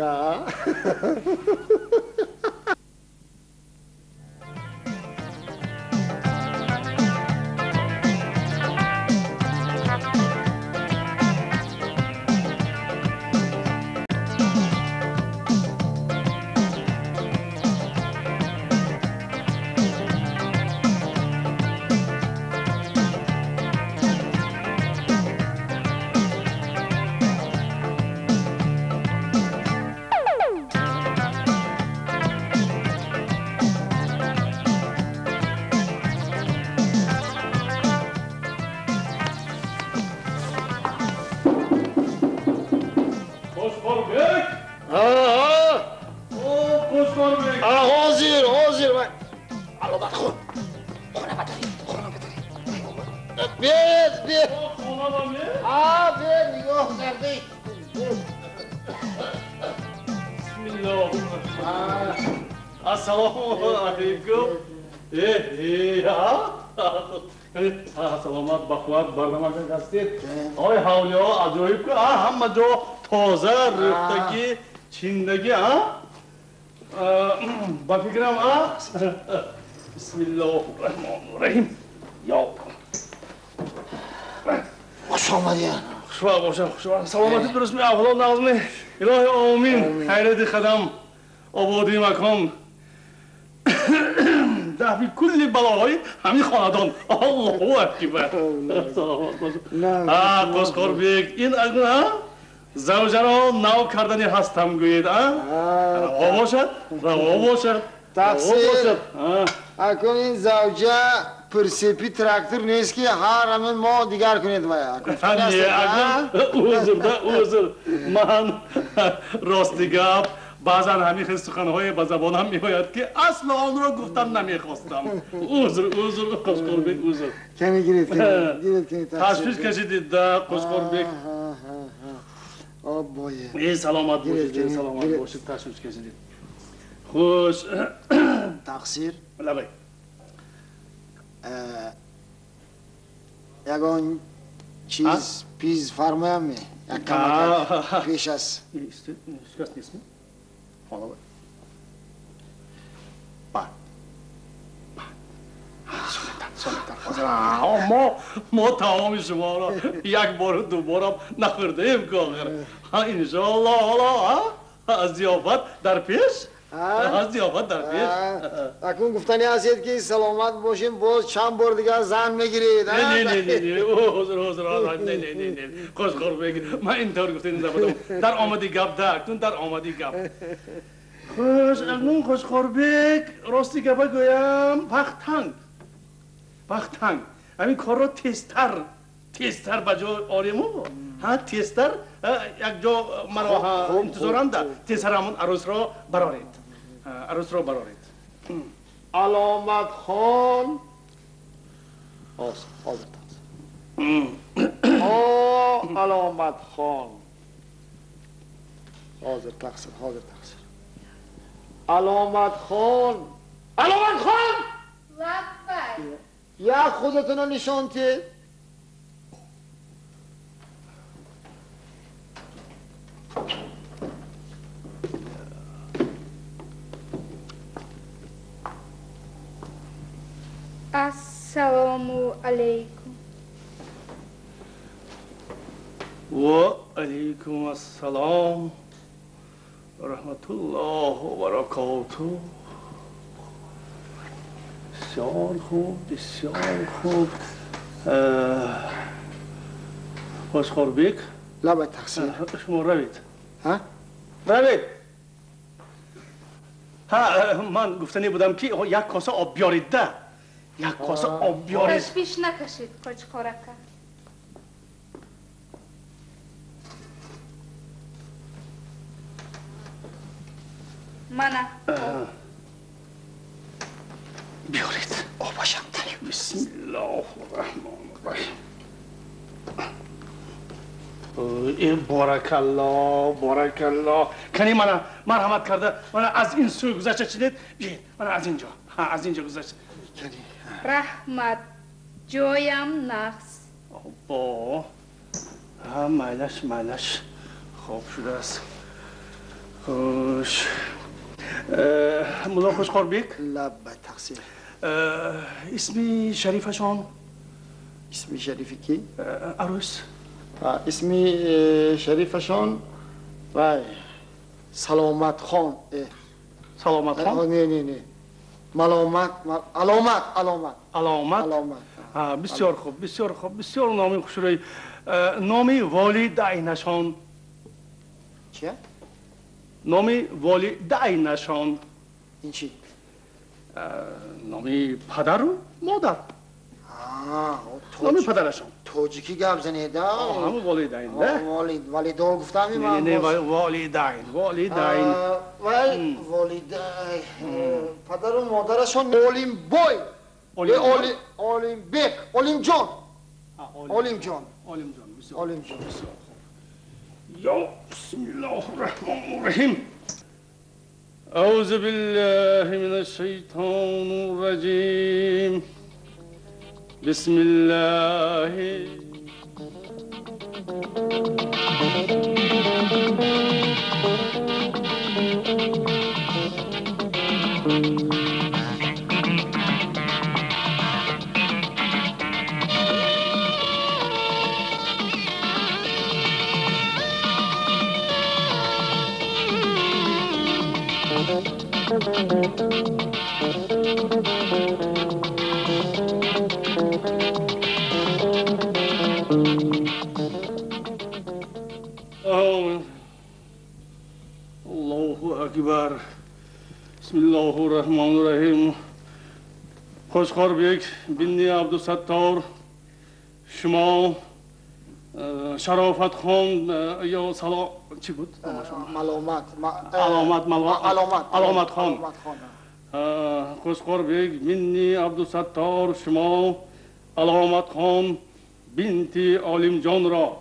Assalomu alaykum. Salomat, baquvvat, barnamaga gazet. Oy havliyo, ajoyib-ku. Hamma joy toza, ruhdagi, chindagi, bafikram, Bismillahirrahmanirrahim. Yo. Xush omading. Xushvaqt. Salomatit durustmi, avlod nag'zmi? Ilohi amin. Xayrati qadam, obodi makon. Daf'i kulli baloy hamil xonadon. Allohu akbar. Salomat bo'lsin. Qo'shqorbek, in agna zavjaro nav kardani hastam go'yid, Ravo boshad. Taqsir. Akun in zavja persepi traktor neski har amen mo digar kuned vaya. Uzr. Man rosti gap. Ba'zan hami his suxanhoy ba zabonam mihoyad ki aslo on ro guftan namikhostam. Uzr, Qo'shqorbek, uzr. Kani giret. Tashvish kashidid da Qo'shqorbek. Boye. Salomat bo'lishib tashvish kashidid. Xo'sh. Taqsir. Labay. Yagon cheez piz farmayapmi? Yakkamak peshas. Shikast ismi? Xo'p. ما تمام شما را یک بار و دو بارم نخوردیم که آخر انشاءالله حالا از ضیافت در پیش اکنون گفتنی هستید که سلامت باشیم باز چند بار دیگر زن میگیرید نه حضور نه Qo'shqorbek من اینطور گفتین نبودم در آمدی گپ ده اکنون در آمدی گپ خوش اکنون Qo'shqorbek راستی گپا گویم پختنگ همین کار رو تستر بجا آریمو تستر یک جا مرا انتظارم ده تستر همون عروس را برارید علامت خان علامت خان حاضر تقصیر علامت خان لبک یا خودتون رو نشان تید السلام علیکم و علیکم السلام و رحمت الله و برکاته بسیار خوب Qo'shqorbek لبک تقصیر شما روید ها؟ روید من گفتنی بودم که یک کاسه آب بیارید ده یک کاسه آب بیارید تشویش نکشید Qo'shqoraqa mana بیارید آبشم تنیم بسم الله الرحمن الرحیم بارکالله کنی من مرحمت کرده من از این سوی گذشته چیدید بیاید من از اینجا گذشته رحمت جویم نقص مالش خوب شده است خوش مولا Qo'shqorbek لبک تقصیر اسمی شریفشان اسمی شریفی کی؟ عروس اسمی شریفشان وای سلامت خان سلامت خان؟ نه علامت بسیار خوب بسیار نامی خوشروی نامی والدینشان چیه؟ نامی والدینشان این چی؟ نامی پدر و مادر نامی پدرشان توجیکی گپ زنیده همون والدین نه؟ والیدو گفتم نه والدین وای والدین پدر و مادرشان اولیم بک اولیم جان یا بسم الله الرحمن الرحیم أعوذ بالله من الشيطان الرجيم بسم الله الله أكبر بسم الله الرحمن الرحیم خوشخواربک بنی عبدالستار شما شرافت خان یا سلام چی بود؟ علامت خان خوشخواربک بنی عبدالستار شما علامت خان بنت عالم جان را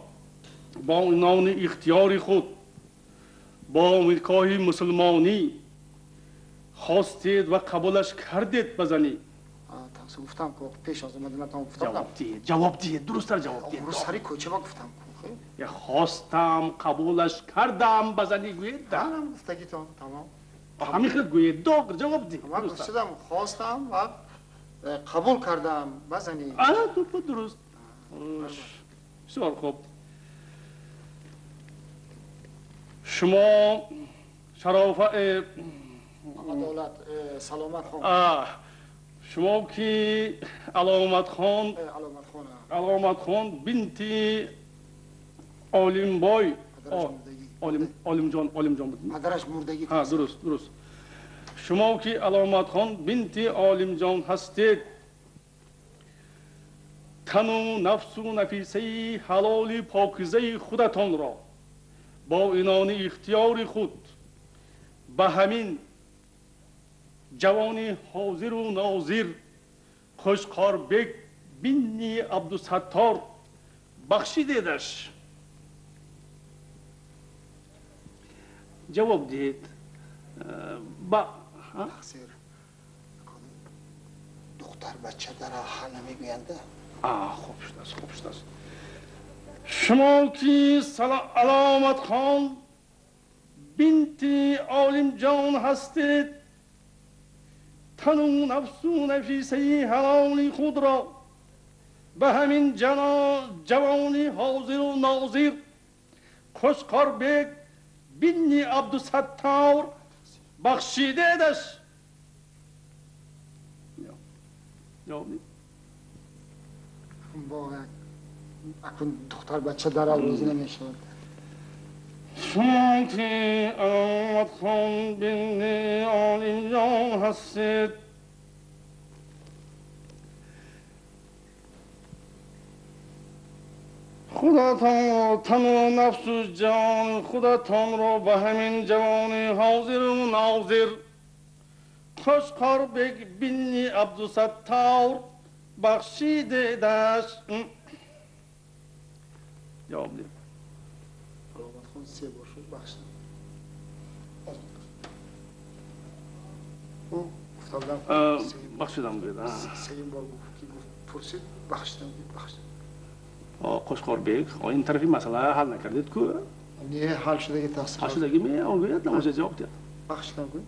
با عنوان اختیار خود با نکاح مسلمانی خواستید و قبولش کردید بزنی. گفتم که پیش از اومدن تام گفتم جواب دید درست‌تر جواب دید. درست سری کوچه ما گفتم یا خواستم قبولش کردم بزنی گوید ده. منم گفتگی تمام. همین خیلی گوید دو جواب دید. من گفتم خواستم و قبول کردم بزنی. تو درست. بسیار خوب. شما شرافت عدالت سلامت خان شما که علامت خان بنت عالم بای عالم جان بود مادرش مردگی درست شما که علامت خان بنت عالم جان هستید تن و نفس و نفیسه حلال پاکیزه خودتان را با عنوان اختیار خود به همین جوان حاضر و ناظر خوشخواربک بنی عبدالستار بخشیدیدش. جواب دید تقصیر دختر بچه در حال نمیگوینده. خوب شده است. شما که علامت خان بنت عالم جان هستید تن و نفس و نفیسه حلال خود را به همین جوان حاضر و ناظر خوشخواربک بنی عبدالستار بخشیدیدش. اکنون دختر بچه در روزی نمیشود. شما که علامت خان بنی عالم جان هستید خودتان تن و نفس و جان خودتان را به همین جوان حاضر و ناظر خوشخواربک بنی عبدالستار بخشیدیدش. جواب دید. علامت خان 3 بار شد بخشیدم. بخشیدم بید. 3 بار گفت پرسید بخشیدم. خوشخواربک این طرفی مسئله حل نکردید که؟ نه حل شده که تقصیر حل شده که می آنگوید نموشه جواب دید. بخشیدم گوید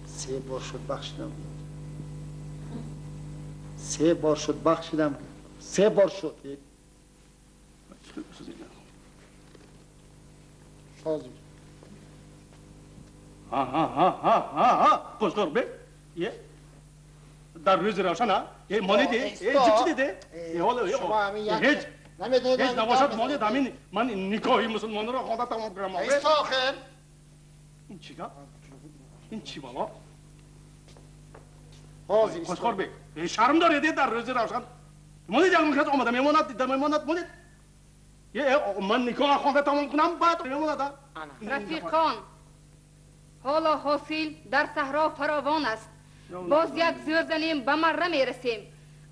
3 بار شد بخشیدم. 3 بار شد بخشیدم. 3 بار شد. شازم. خوشخواربک در روز روشن یه مالی ده چی ده شما همین هیچ نمیدونید نباشد مالی همین من نکاحی مسلمان را خواهد تمام کنم. ایست آخر این چیگه؟ این چی بالا؟ خوشخواربک شرم دارید در روز روشن مالی جلو میکرد آمده میماند مالی من نکاح خواهد تمام کنم بعد میماند. رفیقان حالا حاصل در صحرا فراوان است. باز یک زور زنیم به مره میرسیم.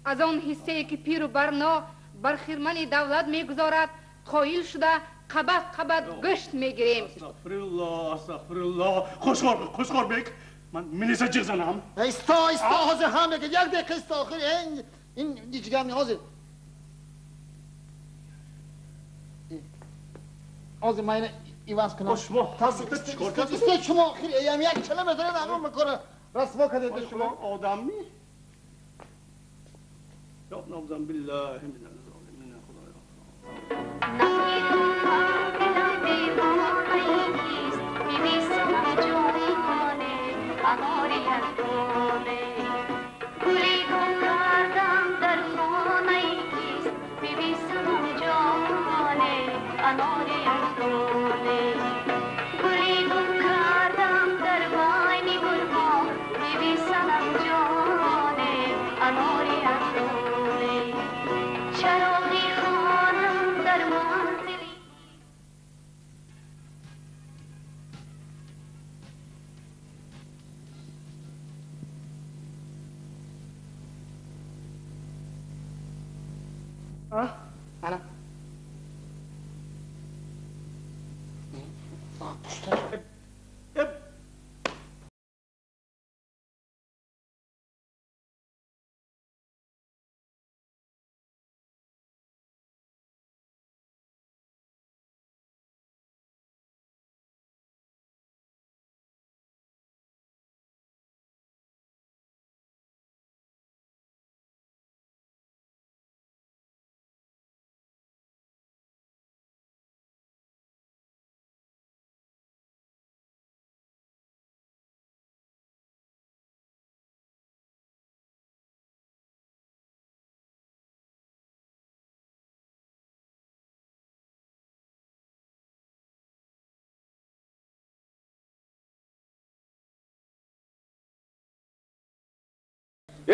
از آن حصه که پیر و برنا بر خرمن دولت میگذارد قایل شده قبد گشت میگیریم. استغفرالله خوشخور بیک من منیسه جزنم استا حاضر هم بگه یک دقیقه استا آخر این دیگه هم حاضر حاضر من اینه ایواز کنم شما استا شما آخر ایم یک کلمه داره دقیقا میکنه رسما کده ده شما آدمی یا نوزم بالله من الظالمین انا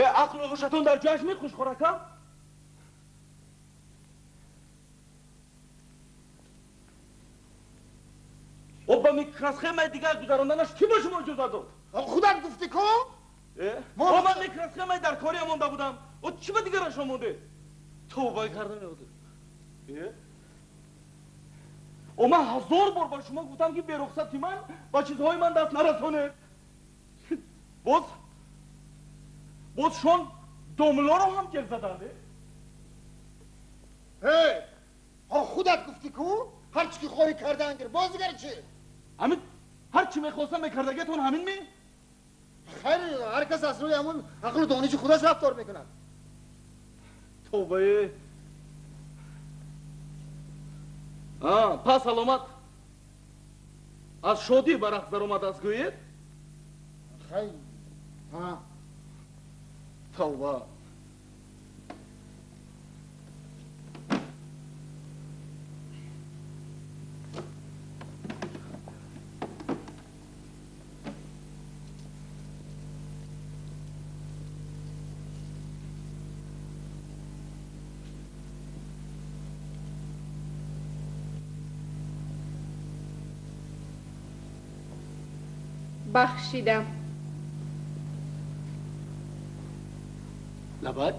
عقل و هوشتون در جاش می خوش خورکا؟ و با میکرسخه من دیگر گذراندنش کی با شما اجازه داد؟ خودت گفتی که؟ و من میکرسخه من در کاری مونده بودم و چی با دیگر شما مونده؟ توبه کردم یاده و من 1000 بار با شما گفتم که به رخصتی من با چیزهای من دست نرسونه باز شون دوملا رو هم گل زدنده خودت گفتی که هر چی که خواهی کردن گر بازیگر چی؟ همین هر چی میخواستم میکردگتون همین می؟ خیلی هر کس از روی همون عقل و دانش خودش رفتار میکنن توبه پس علامت از شادی برخ در اومد از گوید؟ خیلی توبه بخشیدم. لبد؟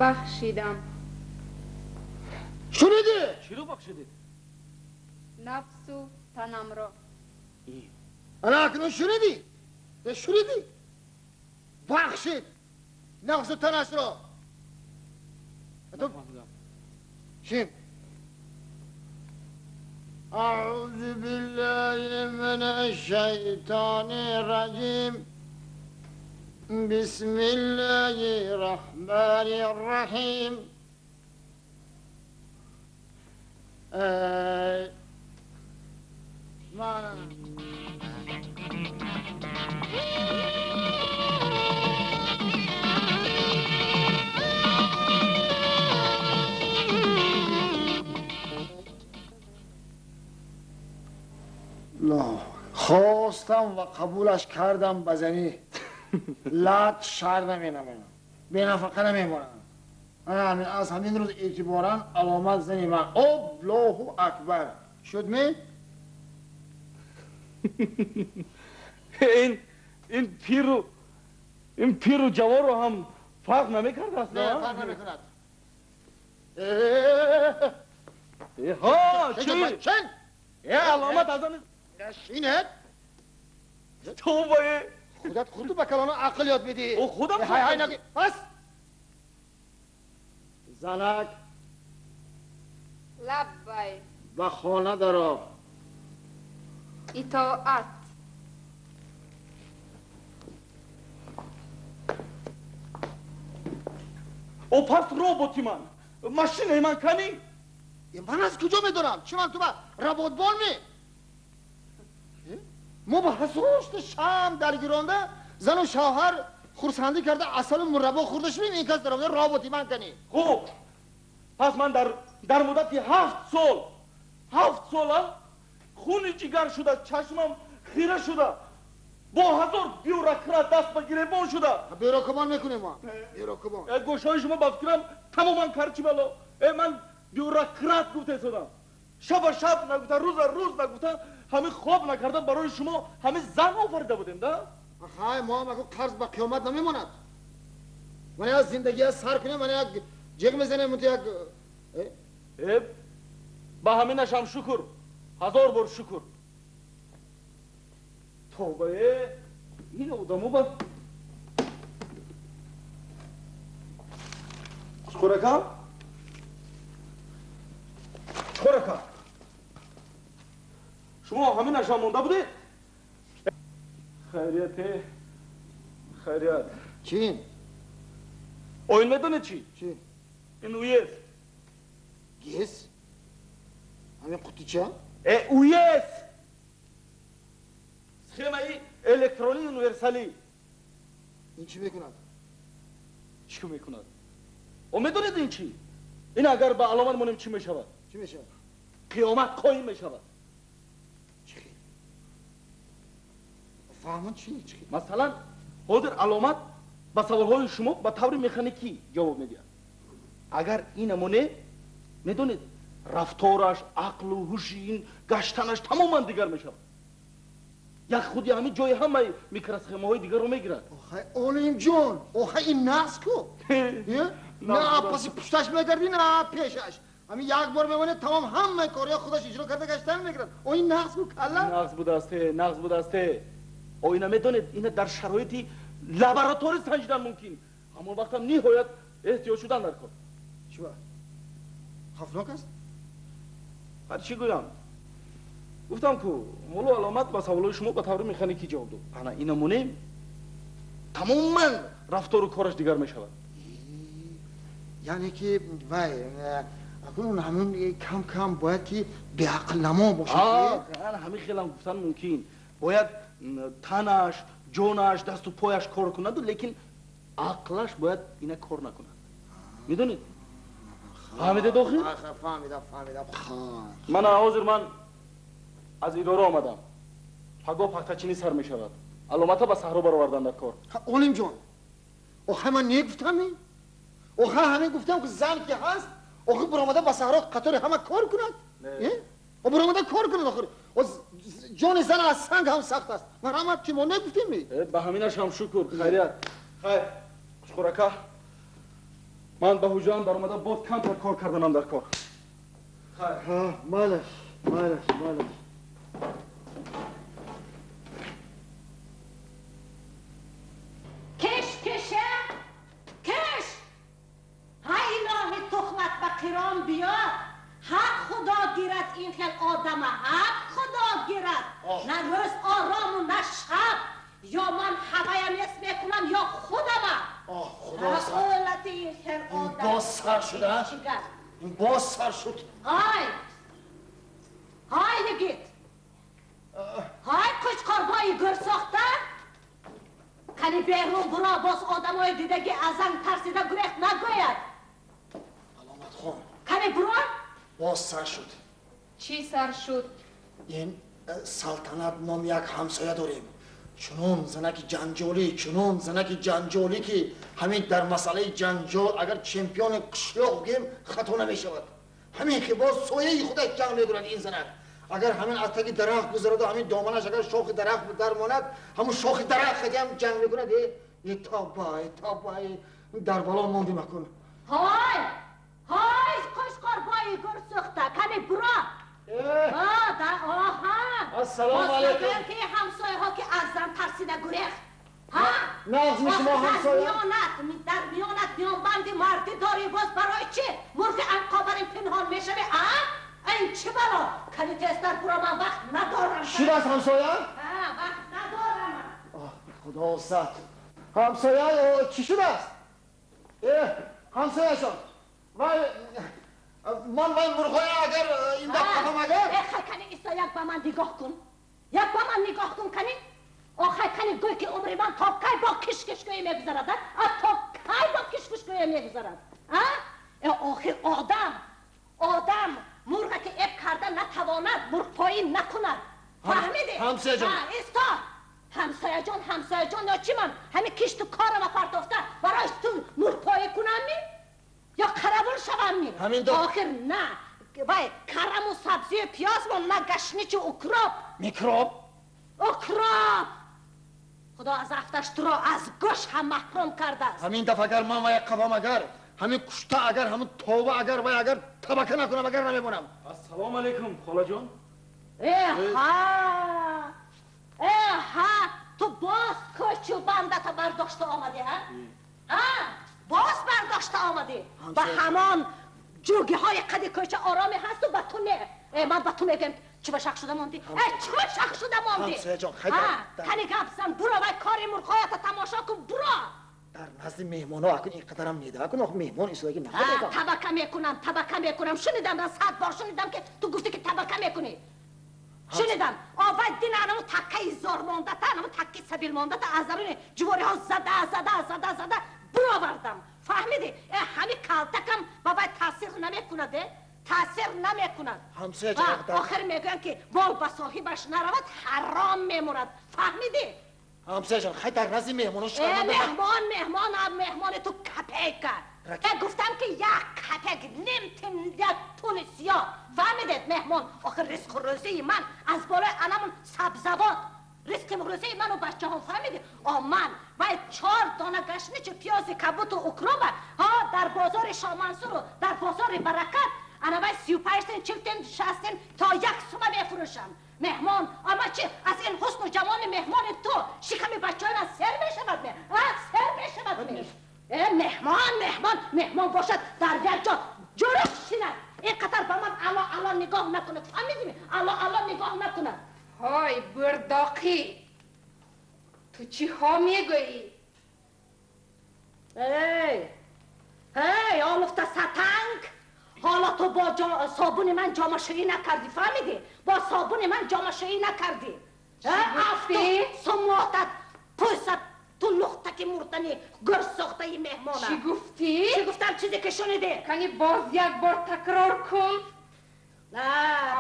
بخشیدم. شنیدی؟ چی رو بخشیدی؟ نفس و تنم را. انا اکنون شنیدی؟ شنیدی؟ بخشید نفس و تنش را شیم اعوذ بالله من الشیطان الرجیم بسم الله الرحمن الرحیم خواستم و قبولش کردم بزنی لات شر نمینم به نفقه نمیمونم همین از همین روز اعتبارا علامت زنی من الله اکبر شد می؟ این پیر و جوار رو هم فرق نمیکرد اصلا؟ نه فرق نمیکند ها چی؟ چی؟ علامت از آن اینه؟ تو بایی خودت خودتو به کلانو عقل یاد بدی او خودم های های نگی بس زنک لبای و خانه درا اطاعت او پس روبوتی من ماشین من کنی من از کجا میدونم چی من تو با ربوت بال می ما با حسوشت شام درگیرانده زن و شوهر خورسندی کرده اصل مربا خوردش بیم این کس در آمده رابطی من کنی خوب پس من در مدت 7 سال خونی جگر شده چشمم خیره شده با هزار بیوروکرات دست به گریبان شده بیروکمان میکنیم ما بیروکمان گوشای شما با فکرم تماما کرچی بلا من بیوروکرات گفته شدم شب نگفته روز نگفته همه خواب نکرده برای شما همه زن آفریده بودیم ده آخه ما مگو قرض با قیامت نمیماند من از زندگی از سر کنیم من یک جگ میزنیم تو یک با همینش هم شکر 1000 بار شکر توبه این آدمو با چخورکا شما همینش هم مونده بودی خیریت چی؟ اوین میدونه چی؟ چی؟ این اویس گیس؟ همین قطیچه؟ اویس سخیمه الکترونی یونیورسالی این چی میکند؟ چی میکند؟ او میدونید این چی؟ این اگر به علامت مونیم چی میشود؟ چی میشه؟ قیامت قایم میشود چی؟ فهمون چی؟ مثلا حاضر علامت با سوالهای شما با طور مکانیکی جواب میدید اگر این نمونه میدونید رفتارش عقل و هوش این گشتنش تماما دیگر میشه یک خودی همین جای همه میکروسکوپ های دیگر رو میگیرد آخه اولیم جون آخه این نقص کو نه پسی پشتش میگردی نه پیشش همین یک بار میمونه تمام همه کاری خودش اجرا کرده گشتن میگیرد او این نقص کو کلا نقص بوده است او اینا میدونید این در شرایطی لابراتوری سنجیدن ممکن همون وقت هم نهایت احتیاط شدن در کار چیه؟ خفناک است؟ هر چی گویم گفتم که حالا علامت با سوالای شما با طور مکانیکی جواب داد انا این نمونه تماما رفتار و کارش دیگر میشود یعنی که وای اکنون همون کم باید که به عقل نما باشه همین خیلی هم گفتن ممکن باید تنش جونش دست و پایش کار کند لیکن عقلش باید اینا کار نکند میدونید فهمیده داخل؟ فهمیدم من از اداره آمدم پگاه پختچینی سر می شود علامت با صحرا برآوردن در کار اولیم جان آخه من نگفتم آخه همین گفتم که زن که هست آخه برآمده با صحرا قطار همه کار کند و برآمده کار کند آخر جان زن از سنگ هم سخت است من هم که ما نگفتیم به همینش هم شکر خیریت خیر خوشخورکه من به حجان برآمده باز کم پر کار کردنم در کار خیر مالش کش های الهی تخمت به قرآن بیار حق خدا گیرد این خیل آدم حق خدا گیرد نه روز آرام و نه شب یا من همه نیست میکنم یا خودم خدا حقولت این خیل آدم باز سر شده این باز سر شد های نگید های کچکاربایی گر ساخته کنی بیرون برا باز آدم های دیدگی ازن ترسیده گریخت نگوید علامت خان کنی برون باز سر شد چی سر شد؟ این سلطنت نام یک همسایه داریم چنون زنک جنجالی که همین در مسئله جنجال اگر چمپیون قشلاق بگیم خطا نمی شود همین که باز سایه خودش جنگ میگرد این زنک اگر همین از تک درخت گذرد و همین دامنش اگر شاخ درخت درماند همون شاخ درخت هم جنگ میکند یه تابای در بالا موندی مکن های کشکاربایی گر ساخته کنی برون السلام علیکم که همسایه ها که از زن ترسیده گریخت ها؟ نازم شما همسایه در میانت میانبند مردی داری باز برای چی؟ مرغ عنقابر پنهان میشوی ها؟ این چه بلا؟ کلی تستر برا من وقت ندارم شیر است همسایه؟ وقت ندارم خدا ست همسایه چی شده است؟ همسایه شان من مرغای اگر این دفعه اگر کنی ایسا یک با من نگاه کن یک با من نگاه کن کنی آخه کنی گوی که عمری من تا کی با کشکشگوی میگذرد تا کی با کشکشگوی میگذرد آخه آدم مرغ که اب کرده نتواند مرغ پایی نکند فهمیدی؟ همسایه جان همسایه جان یا چی من همه کشت و کارم پرتافته برای تو مرغ پایی کنم یا قربول شوم می همین دو آخر نه وای کرم و سبزی و پیاز و نه گشنیچ و اکراب میکروب خدا از رفتش تو را از گوش هم محروم کرده است همین دفعه اگر من و یک قبام اگر همین کشته اگر همین توبه اگر و اگر طبقه نکنم اگر نمیمونم السلام علیکم خاله جان تو باز کوچو بندت برداشته آمدی ها؟ باز برداشته آمدی و همان جوگی های قدی کوچه آرامی هست و به تو نه من به تو میگم چه به شک شده ماندی؟ چه به شک شده ماندی؟ همسایه جان خیلی کنی گفزن برو و کاری مرغایت تماشا کن برو در نزد مهمون ها اکن این قدر هم نیده اکن آخه مهمون ایستاگی نخواد طبقه میکنم شنیدم من 100 بار شنیدم که تو گفتی که طبقه میکنی شنیدم آوید دین انمو تکه زار مانده تا انمو تکه سبیل مانده تا از درون جواری ها زده برو آوردم فهمیدی؟ همین کالتکم باید تاثیر نمیکنده تاثیر نمیکند همسایه جان آخر میگن که مال به صاحبش نرود حرام میموند فهمیدی؟ همسایه جان خیلی در نزد مهمون مهمان تو کپیک گفتم که یک کپک نیم یک تون سیاه فهمیدید مهمان آخر رزق و روزی من از بالای انمون سبزوات رزق و روزی من و بچه هم فهمیدید من باید 4 دانه گشنیچ پیاز کبوت و اکروبه در بازار شامنصور و در بازار برکت انا باید 35 تن 40 تن 60 تا 1 سومه میفروشم مهمان اما چی از این حسن و جمال مهمان تو شکم بچه های من سر میشود مهمان باشد در یک جا جورش شیند این قطر به من الان نگاه نکنه فهمیدی الان نگاه نکنه های برداقی تو چی ها میگویی؟ هی آلفته ستنگ حالا تو با صابون من جامعه شویی نکردی فهمیدی؟ با صابون من جامعه شویی نکردی گفتی؟ سمواتت پوست تو لختکی مردنی گرز ساخته ای مهمانم چی گفتی؟ چی گفتم چیزی که شنیدی؟ کنی باز یک بار تکرار کن نه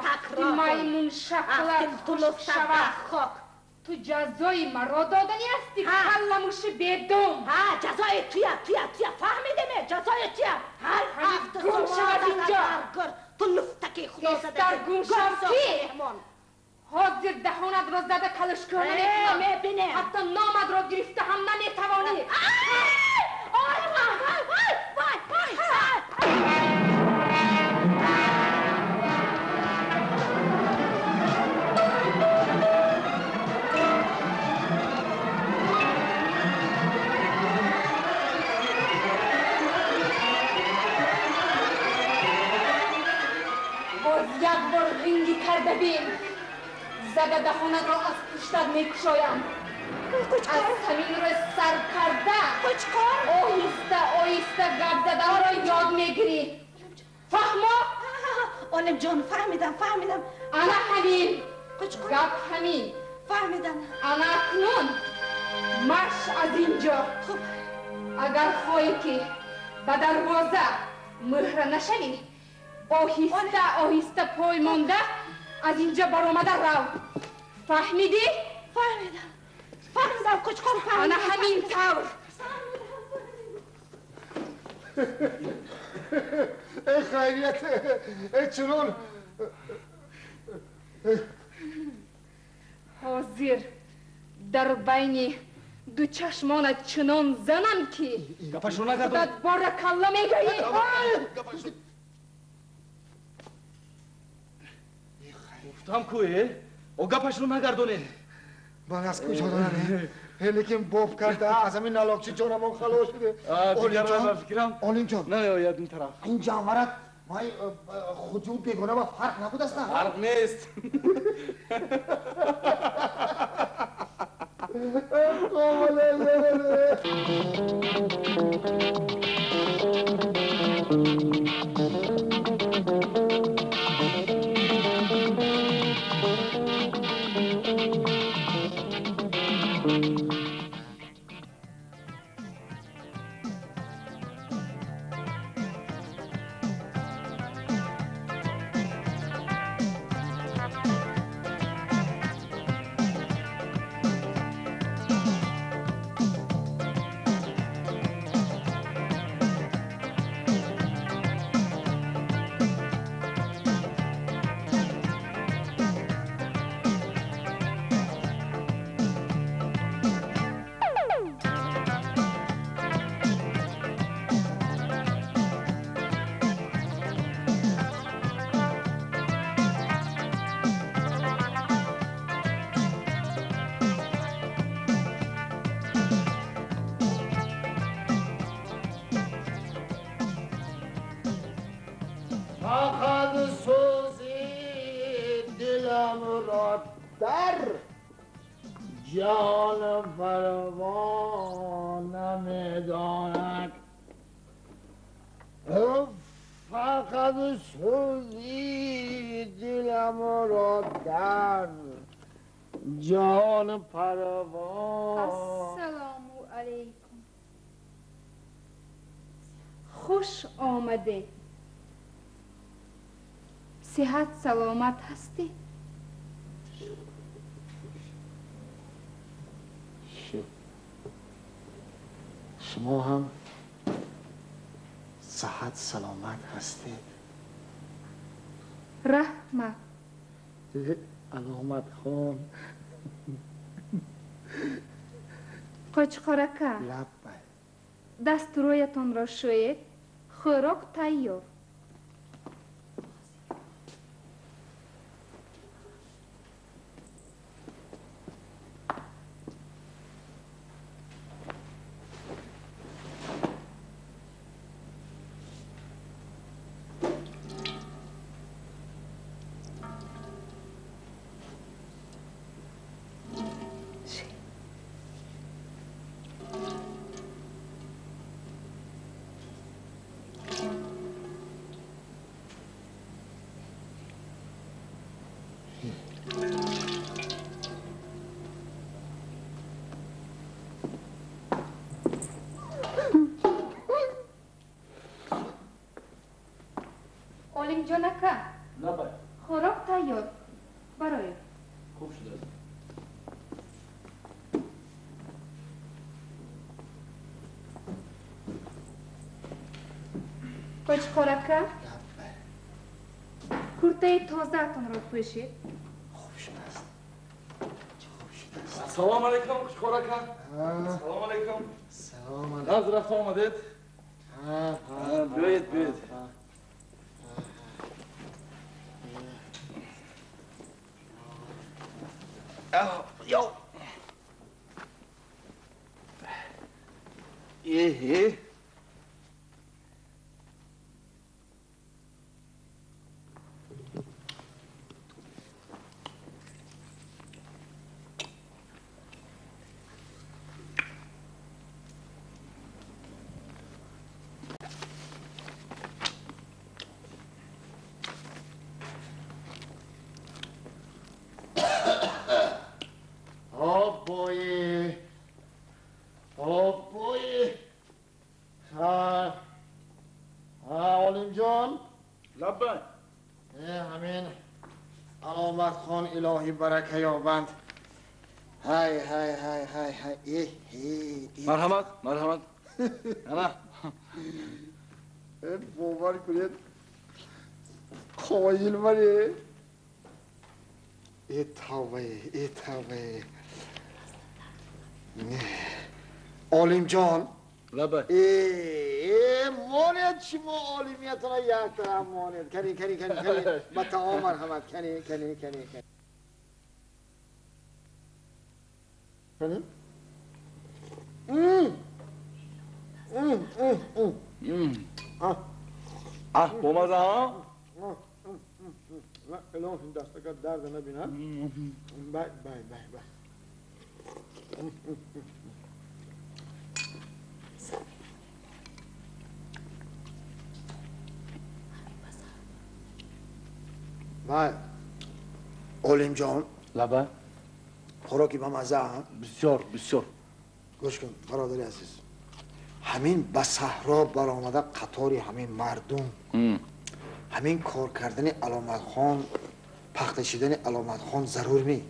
تکرار کن میمون شکلت تو لفته خاک تو جزای مرا دادنی هستی کلموش بدم جزای تویا فهمیدی جزای تویا هر هفته گم شود اینجا تو لفتکی خدا زده در گم شود کی؟ حاضر دهانت را زده کلش کار نمیکنم حتی نامت را گرفته هم نمیتوانی باز یک بار رنگی کرده بین زده دهانت را از پشتت میکشایم از همین رو سر کرده آهسته گپ زده ها را یاد میگیری فهمو؟ آنم جان فهمیدم انا همین گپ همین فهمیدم انا اکنون مرش از اینجا اگر خواهی که به دروازه مهر نشوی آهسته پای مانده از اینجا برآمده رو فهمیدی؟ فهمیدم کچکار فهمیدم انا همین طور ای خیریت ای چنون حاضر در بین دو چشمانت چنان زنم که گپش رو نکردم خودت بارکالله میگویی گفتم کوه او گپشون نگردونه. من از کجا دارم؟ لیکن باب کرده از همین نالاکچی جانم خلاص شده. آلیم جان نه یاد این طرف. این جانورت مای خودجو بیگونه و فرق نبود است نه؟ فرق نیست. فقط سوزی دلم را در جان پروانه می‌داند فقط سوزی دلم را در جان پروانه السلام علیکم. خوش آمده. صحت سلامت هستی؟ شما هم صحت سلامت هستید. رحمت. علامت خان قاچقارکه لب دست رویتان را شوید. خوراک تیار. آلیم جانکه لبه خوراک تیار برای خوب شده. قاچقارکه کرته تازه تان را پوشید. خوب شده است. خوب شده است. السلام علیکم خوشخورکه. السلام علیکم. سلام علیکم. از رفت آمدید. بیایید بیایید. یو یه آلیم جان لبه همین علامت خان الهی برکه یابند. های های های های های مرحمت مرحمت. نه باور کنید خوایل منه. ای توبه آلیم جان لبه مانید شما آلیمیت را یک طرف مانید کنی با تمام مرحمت کنی Efendim? Ah, bo'lmasa ha? Elon şimdi dastaka derdine biner. Bay. Vay. Olimjon. Laba. خوراکی با مزه ها؟ بسیار. گوش کن برادری عزیز. همین به صحرا برآمده قطاری همین مردم. همین کار کردن علامت خان، پخته شدن علامت خان ضرور می.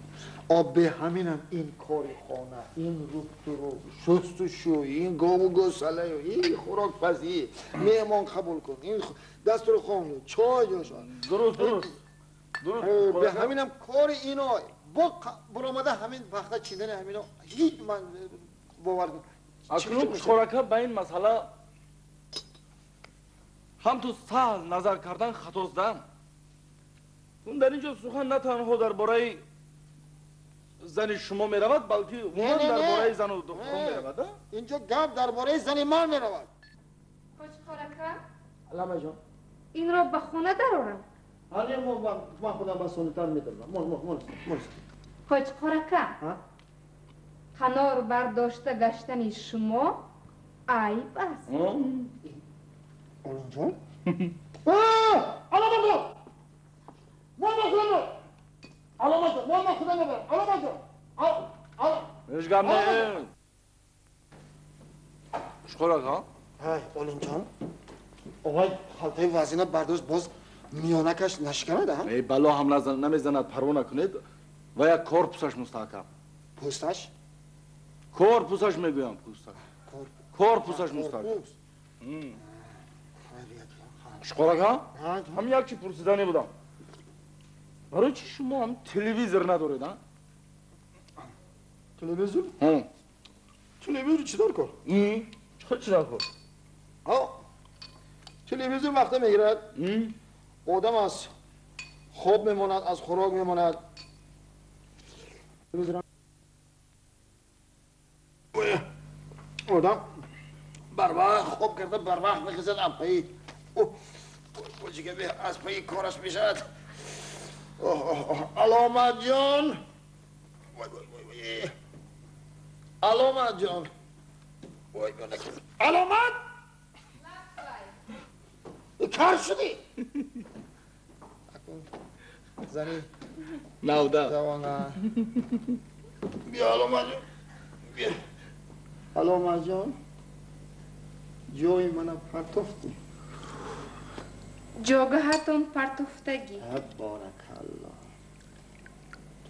آب به همینم این کار خانه، این روبترو، شستشو، این گاو و گوساله، این خوراک پزی، مهمان قبول کن، این دستور خانه، چای جاشان. درست. به همینم کار اینا با برآمده همین پخته چیدن همینا هیچ من باور کن. اکنون خوراکا به این مسئله هم تو سهل نظر کردن خطاست. اون در اینجا سخن نه تنها درباره زن شما می رود بلکه عموما درباره زن و دختران می رود. اینجا گپ درباره زن ما می رود. خوش خوراکا علامه جان این رو به خونه درارم. حالا ما خودم با سنتان می دارم. مول. خوش خوراکا قنار برداشته گشتن شما عیب است. علامه جان علامه جان ما خدا نبر علامه جان اشگام نه خوراکا های علامه جان آقای خالتای وزینه برداشت باز میانکش نشکنه ده ای بلا هم نمیزند پروا نکنید و یک کار پوسش مستحکم. پوستش؟ کار پوسش میگویم پوستش. کار پوسش مستحکم. خوراکا هم یک چی پرسیدنی بودم. برای چی شما هم تلویزیون ندارید ها؟ تلویزیون؟ تلویزیون چی دار کن؟ چی دار کن؟ تلویزیون وقتا میگیرد آدم از خواب میماند از خوراک میماند آدم بر وقت خواب کرده بر وقت میخیزد از پایی از پایی کارش میشد علامت جان علامت جان علامت کار شدی زنی نوده جوانه بیا علامت جان بیا علامت جان جای منم پرتفتی جاگهتون پرتفتگی بارکالله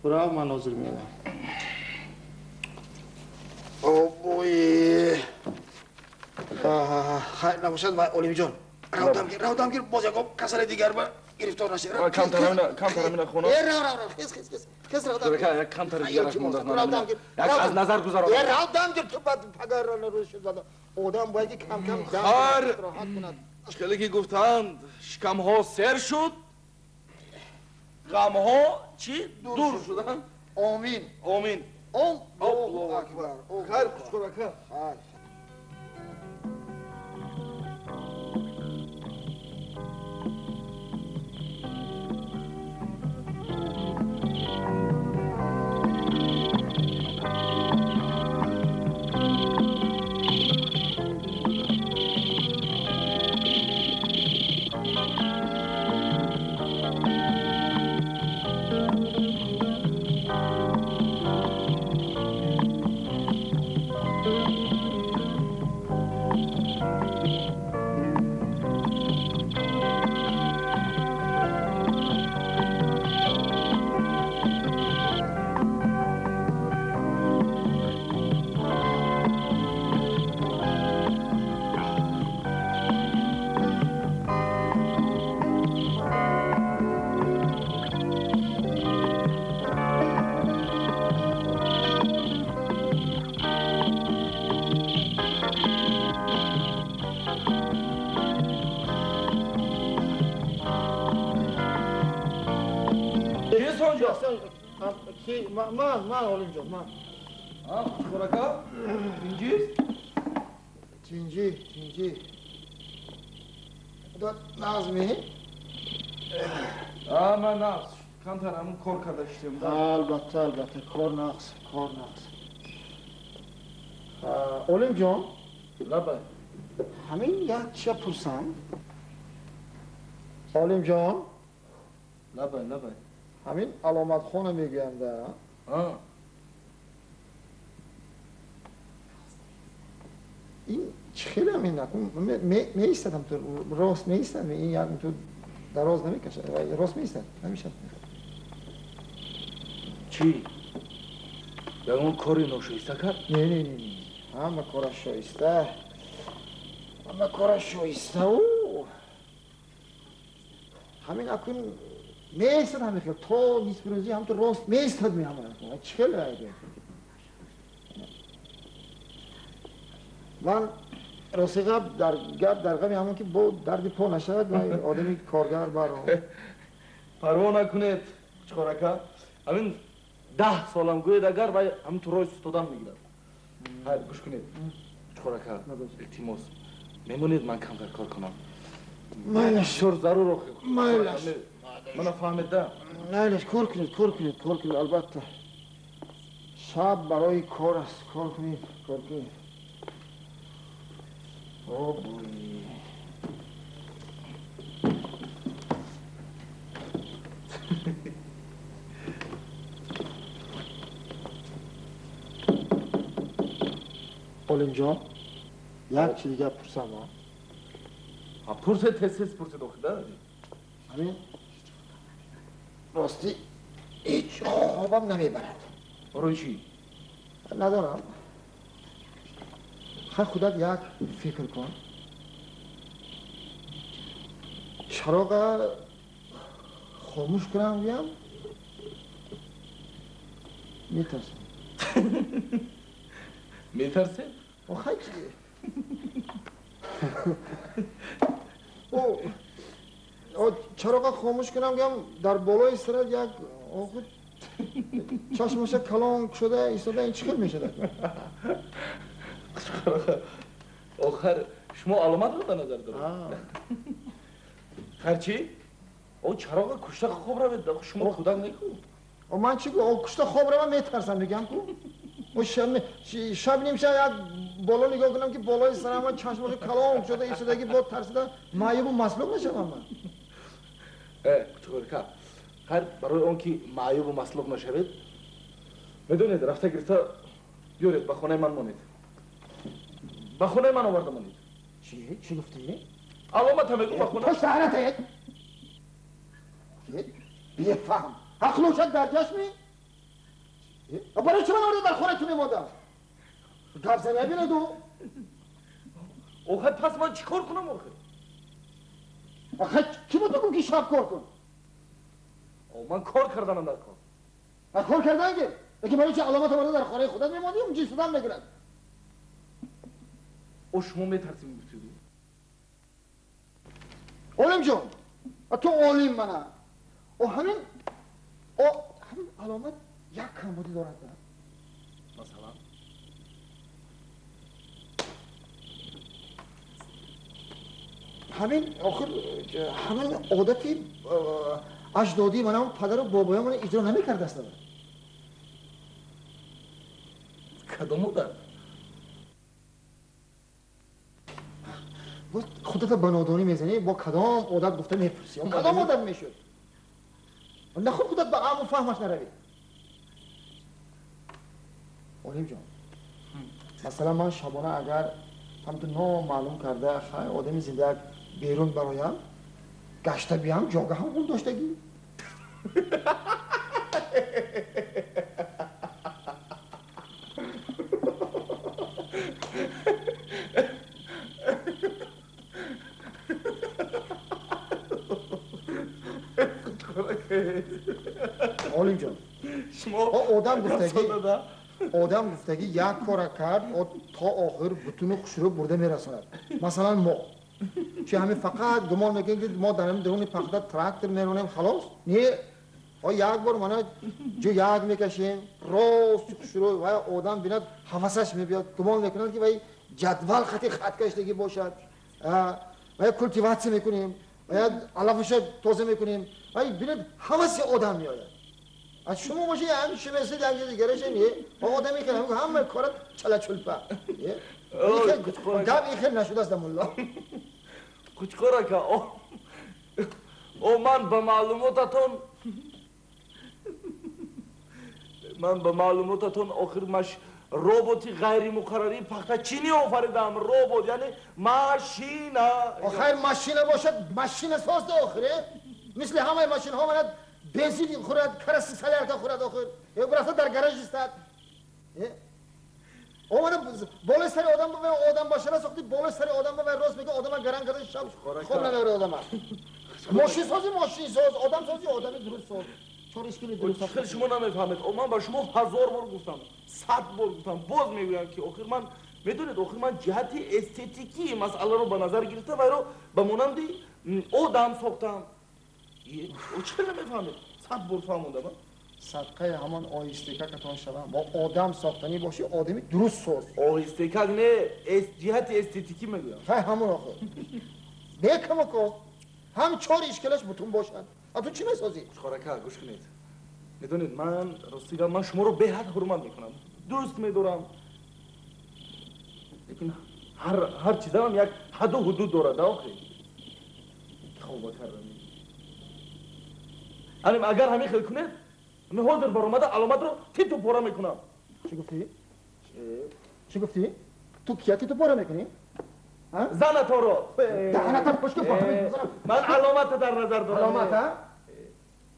تو را مناظر میدم او بوی خیلی نباشد اولیمی جان رو گیر باز یک کسر دیگر با گرفتار نشه کم ترمینه خونه کس رو یک کم تر دیگر یک از نظر گذارم رو دم گیر تو بعد پگر را نروش شد آدم باید کم دم راحت کند اشکالی که گفتند شکم ها سر شد غم ها چی؟ دور شدن آمین الله اکبر خیر خوش خوراکا من علیم جان من Ha, kuş koraka. İnci. Cinci. Bu da Nazmi. Ama naz. Kantaramın korkardaşlığımda. Albatta, kornaqs. Olimjon, Labay. hamin yaxshi pursam. Olimjon, Labay. hamin alomatxona meganda. Ha. این خیلی هم این نکن می ایستدم تو راست می ایستدم این یعنی تو دراز نمی کشه راست می ایستد نمیشه چی؟ به اون کاری نوشیسته کرد؟ نه همه کارش شایسته او همین اکن می ایستد همه خیلی تا نیست بروزی هم تو راست می ایستد می همه نکن خیلی رایده من راسیقه درگاه می همون که با دردی پا نشد و آدمی کارگر برام پروا نکنید چخورکا همین 10 سالم گوید اگر باید هم تو روی ستودن میگیرد هاید گوش کنید چخورکا التیموس میمونید من کمتر کار کنم مایلش شور ضرور رو مایلش من فهمیدم مایلش کار کنید البته شب برای کار است کار کنید Oh boy. Olimjon, یک چیزی دیگه پرسم ها. پرسید تسیس پرسید دختر همین راستی هیچ خوابم نمیبرد. برای چی؟ ندارم. خودت یک فکر کن چراغ خاموش کنم بیام میترسه؟ آخه چیه؟ چراغ خاموش کنم بیام در بالای سرت یک چشمش کلان شده ایستاده این چیکار میشه آخر شما علامت رو در نظر دارید هرچی؟ او چراغ کشته خواب رو بده شما کودک نکن من چی او کشته خواب رو من میترسم میگم کو او شب نمیشه یک بالا نگاه کنم که بالای سرم چشمش کلان شده ایستادگی با ترسیدن معیوب و مسلوب نشم من چطور هر برای اون که معیوب و مسلوب نشوید میدونید رفته گرفته بیارید به خونه من مونید به خونه من آورده مونید چی گفتی؟ علامت هم بگو به خونه پشت حرته بیفهم حقلوشت در جشمی؟ برای چه من آورده در خونه تو میموندم؟ گفت نبینه دو آخه پس من چی کار کنم آخه کی بود بگو که شب کار کن؟ من کار کردنم در کار کار کردن که؟ اگه برای چه علامت آورده در خانه خودت میموندی اون جی سودم نگرد او شما میترسی میگفتیدی؟ اولیم جون تو اولیم منم او همین علامت یک کمبودی دارد مثلا؟ همین عادتی اجدادی من هم پدر و بابای من اجرا نمی‌کرده است کدوم بودن؟ خودت بنادانی میزنی با کدام عادت گفته میپرسی کدام عادت میشد نخود خودت به عام و فهمش نروی اولیم جان مثلا من شبانه اگر هم تو نام معلوم کرده خیلی آدمی زنده بیرون برایم گشته بیام جاگه هم اون داشتگی اولیم جان آدم گفتگی یک کار کرد تا آخر بتونه خوش رو برده میرساند مثلا ما چه همین فقط گمان میکنیم که ما درون پخته تراکتور میرونیم خلاص نه o یک بار مانا جو یک میکشیم راست شروع و آدم بیند حواسش میبیاد گمان میکنند که وای جدول خط کشیدگی باشد و کلتیواسی میکنیم و علفش تازه میکنیم و بیند حواس آدم میآید از شما باشه همین شمسه در دیگرش نیه آدمی که همه کارت چلا چلپا گاب این نشده است مولا کوچکارا که او من به معلوماتتون آخر مش روبوتی غیر مقرری پخته چینی آفریدم روبوت یعنی ماشین آخر ماشین باشد ماشین ساز آخره مثل همه ماشین ها ماند بنزین خورد کرسی سالر که خورد آخر یک براسته در گراژ استاد اومده بالا سر آدم باشه نه ساختی بالا سر آدم به راست میگه آدم گران کرده شب خوب نداره آدم ماشین ساز آدم سازی آدمی درست ساز چون اشکالی درست خیلی شما نمیفهمید من با شما 1000 بار گفتم 100 بار گفتم باز میگویم که آخر من میدونید آخر من جهت استتیکی مسئله رو به نظر گرفته و رو به مانند آدم ساختم او چرا نمیفهمید 100 بار فهمونده من صدقه همان آهستگی که تان شوم با آدم ساختنی باشی آدمی درست ساز آهستگی نه جهت استتیکی میگویم همون آخر بکم کو هم 4 اشکالش بتون باشن تو چی میسازی؟ شخارکه گوش کنید میدونید من راستیگه من شما رو به حد حرمت میکنم دوست میدارم لیکن هر چیز هم یک حد و حدود دارد آخه توبه کردم اگر همین خیلی کنید من حاضر برآمده علامت رو تیتو پاره میکنم چی گفتی؟ چی گفتی؟ تو کیا تیتو پاره میکنی؟ زن تو رو دهنت هم پشت پاره میکنم من علامت در نظر دارم علامت ها؟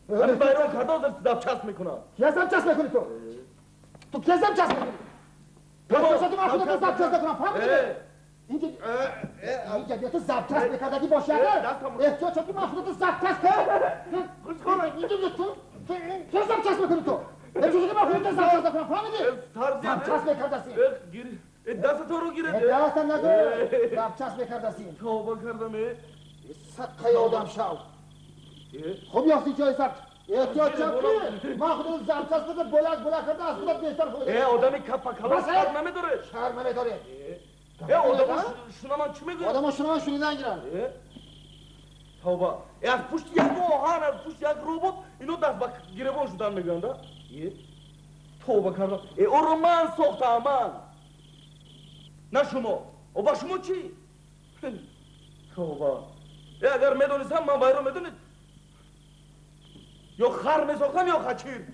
من بیرون کردم دبچسب میکنم کیا دبچسب میکنی تو؟ تو کیا دبچسب میکنی؟ تو من خودت دبچسب میکنم فهمیدی؟ اینجا تو دبچسب میکردی باشه احتیاج تو من خودت دبچسب گوش کن اینجا تو دبچسب میکنی تو اجازه که من خودت دبچسب کنم فهمیدی؟ دبچسب میکردی دست تو رو گیره دست نداره دبچسب میکردی توبه کردم صدقه آدم شو خب یافتی جای ثبت احتیاط چپی من خودم زبچسب بده بلک کرده از خودت بیشتر خودت آدمی کپا کلاس شرم نمیداره شرم نمیداره آدم شنوان چی میگه؟ آدم شنوان شنیدن گیرن توبه از پشت یک آهن از پشت یک روبوت اینو دست با گیربان شدن میگن ده توبه کردم او رو من ساختم من نه شما و با شما چی؟ توبه اگر میدونستم من باید رو میدونید یا خر میساختم یا خچیر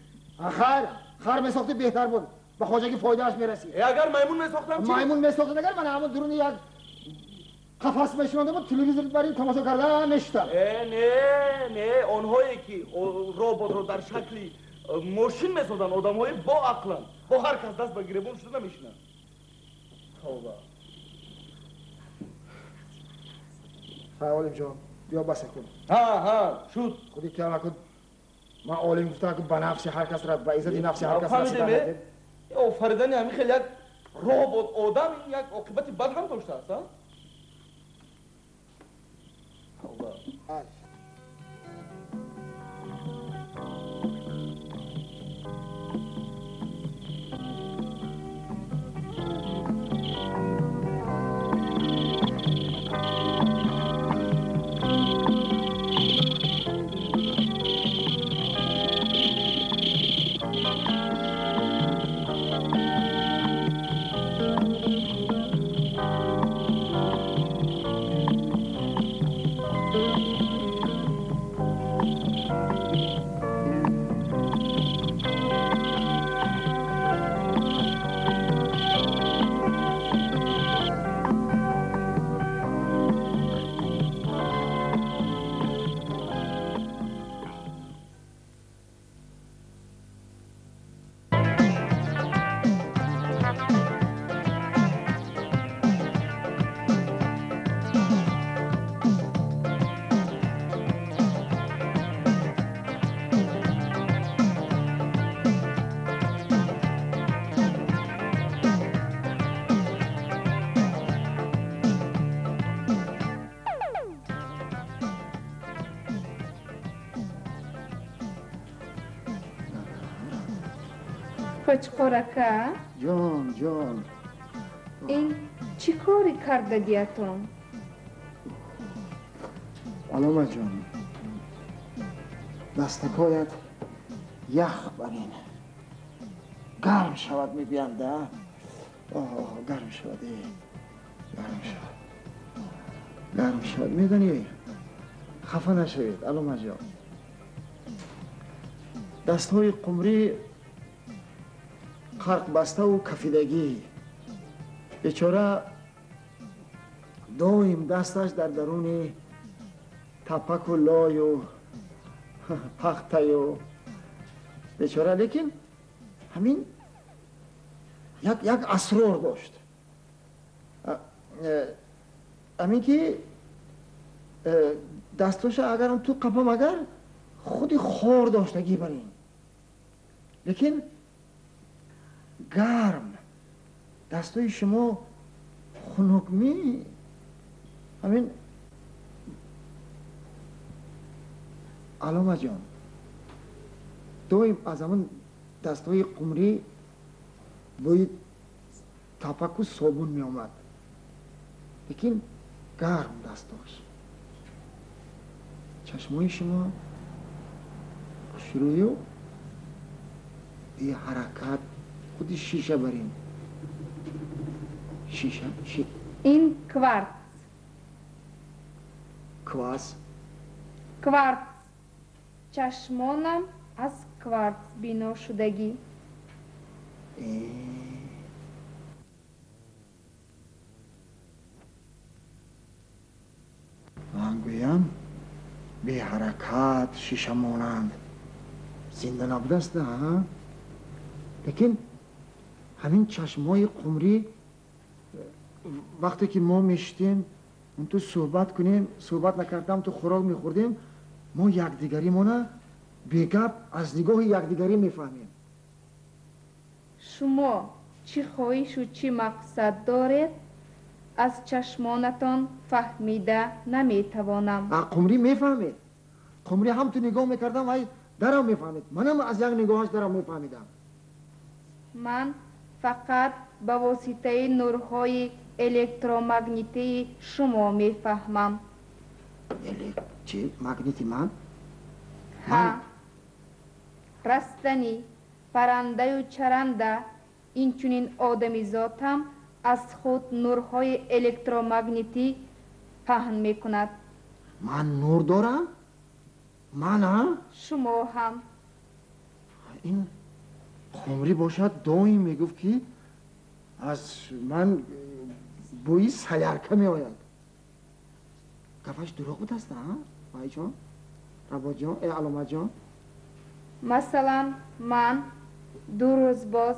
خر میساختی بهتر بود به خواجگی فایدهش میرسی اگر میمون میساختم چی؟ میمون میساختم اگر من همون درون یک قفس میشونده بود تلویزیون بریم تماشا کردن نشتم نه آنهایی که روبوت رو در شکلی ماشین میسازن آدم‌های با عقلن با هر کس دست به گریبان شده نمیشنن توبه فعالیم جان بیا بسه کن ها شد خودی که کن ما عالم گفتن که به نفس هر کس را به عزت نفس هر کس رسیدن آفریدن همین خیلی یک روبوت آدم یک عاقبت بد هم داشته است توبه Qo'chqor جان این چی کاری کردگیتون؟ علامه جان دستکایت یخ برین گرم شود میبینده گرم شود گرم شود میدونی خفه نشوید علامه جان دستهای قمری خرق بسته و کفیدگی بیچاره دویم دستش در درون تپک و لای و پخته و بیچاره لیکن همین یک اسرار داشت همین که دستاش اگرم تو قپم اگر خودی خور داشتگی برین لیکن گرم دستای شما خنکمی همین علامه جان دویم از همون دستای قمری بوی تپک و صابون می آمد لیکن گرم دستاش چشمای شما شروعی و یه حرکت خودی شیشه برین شیشه این کوارتز کوارتز چشمانم از کوارتز بنا شدگی من گویم بی حرکت شیشه مانند زنده نبوده است نه لیکن همین چشمای قمری وقتی که ما میشتیم اون تو صحبت کنیم صحبت نکردم تو خوراک میخوردیم ما یکدیگری مونه بیگپ از نگاه یکدیگری میفهمیم شما چی خواهش و چی مقصد دارید از چشمانتان فهمیده نمیتوانم قمری میفهمید قمری هم تو نگاه میکردم و درم میفهمید منم از یک نگاهش درم میفهمیدم من فقط به واسطه نورهای الکترومگنیتی شما میفهمم چی؟ مگنیتی من؟ ها رستنی پرنده و چرنده اینچنین آدمی ذاتم از خود نورهای الکترومگنیتی پهن میکند من نور دارم؟ من شما هم این قمری باشد دائم میگفت که از من بوی سیرکه می آید گفش دروغ بود است مایی جان ربا جان علامه جان مثلا من 2 روز باز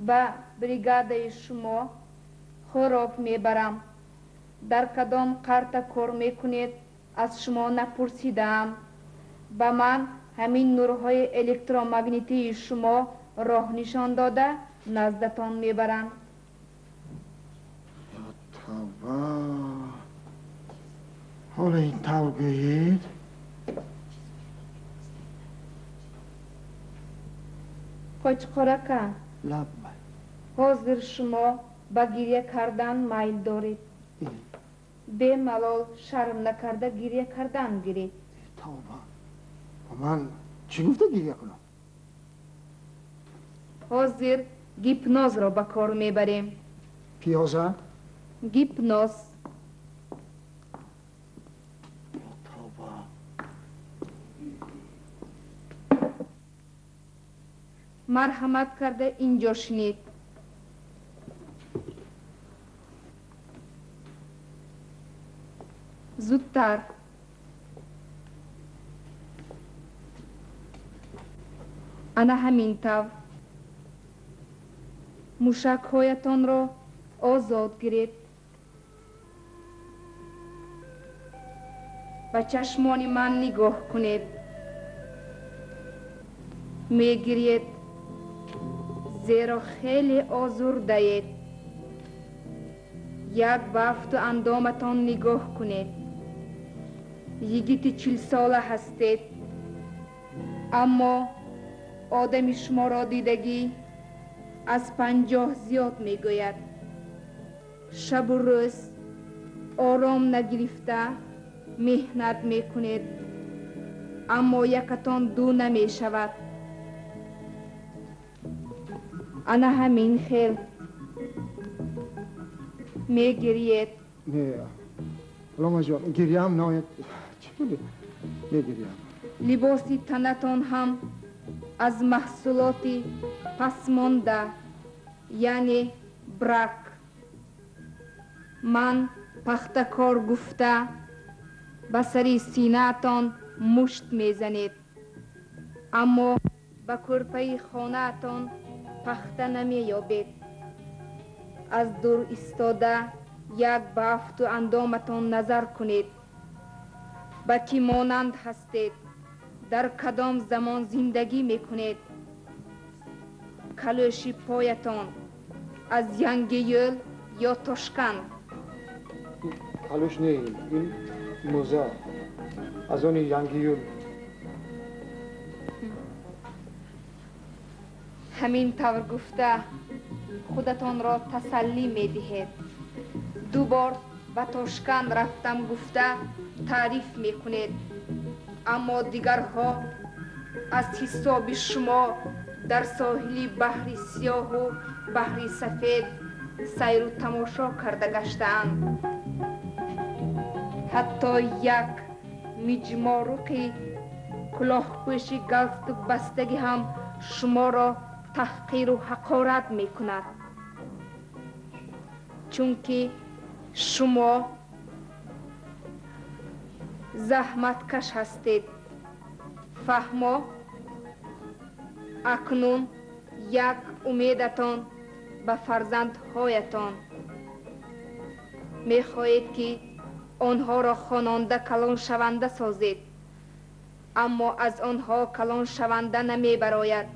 به بریگاده شما خوراک میبرم در کدام قرط کار میکنید از شما نپرسیدم به من همین نورهای الکترومگنیتی شما راه نشان داده نزدتان میبرند یا توبه حالا این طور گویید قوچقرکه لب حاضر شما به گریه کردن میل دارید به ملال شرم نکرده گریه کردن گیرید توبه من چی گفته گریه کنم حاضر گیپنوز را به کار میبریم پیازه گیپنوز توبه مرحمت کرده اینجا شنید زودتر انا همین طور موشک هایتان را آزاد گیرید به چشمان من نگاه کنید میگیرید زیرا خیلی آزرده اید یک بافت و اندامتان نگاه کنید یگیت 40 ساله هستید اما آدمی شما را دیدگی از 50 زیاد میگوید. شب و روز آرام نگرفته مهنت میکنید، اما یکتان دو نمیشود. انا همین خیل میگرید. نه علامه جان گریم ناید چی میگریم. لباسی تنتان هم از محصولات پسمانده یعنی برک. من پختکار گفته به سری سینه‌تان مشت میزنید، اما به کرپه خانه‌تان پخته نمییابید. از دور ایستاده یک بافت و اندامتان نظر کنید. به کی مانند هستید؟ در کدام زمان زندگی میکنید؟ کلوشی پایتان از ینگیل یا تاشکند؟ کلوش نه، این موزه از اون ینگیول. همین طور گفته خودتان را تسلی میدهید. دوبار به تاشکند رفتم گفته تعریف میکنید، اما دیگرها از حساب شما در ساحلی بحر سیاه و بحر سفید سیر و تماشا کرده گشتند. حتی یک مجمارق کلاهپوشی گلفتک بستگی هم شما را تحقیر و حقارت میکند، چونکه شما زحمتکش هستید. فهمو اکنون یک امیدتان به فرزندهایتان. میخواهید که آنها را خواننده کلان شونده سازید، اما از آنها کلان شونده نمی براید.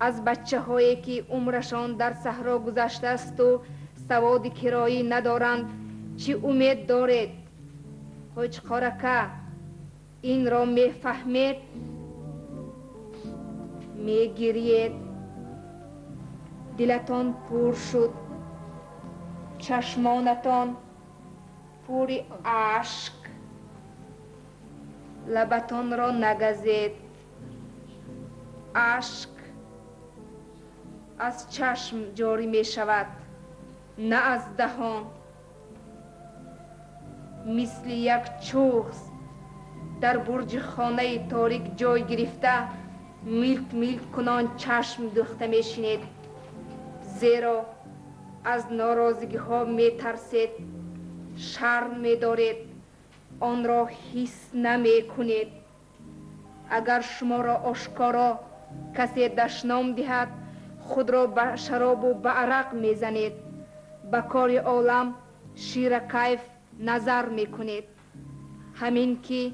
از بچه هایی که عمرشان در صحرا گذشته است و سواد کرایی ندارند چی امید دارید؟ هیچ خورکه این را میفهمید؟ میگیرید. دلتان پر شد، چشمانتان پوری عشق. لبتان را نگزید. عشق از چشم جاری می شود، نه از دهان. مثل یک چوغز در برج خانه تاریک جای گرفته میلک میلک کنان چشم دوخته می شینید، زیرا از ناراضگی ها می ترسید، شرم می دارید، آن را حس نمی کنید. اگر شما را آشکارا کسی دشنام دهد خود را به شراب و به عرق می زنید. به کار عالم شیر کیف نظر می کنید. همین که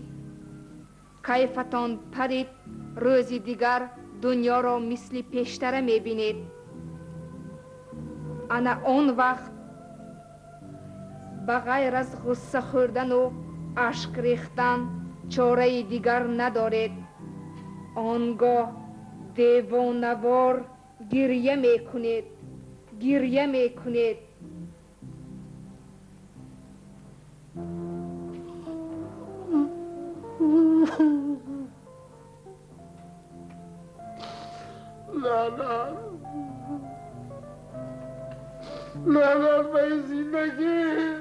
کیفتان پرید روزی دیگر دنیا را مثل پیشتره می بینید. انا آن وقت بغیر از غصه خوردن و اشک ریختن چاره دیگر ندارید. آنگاه دیوانوار گریه می کنید، گریه می کنید. نه به زندگی.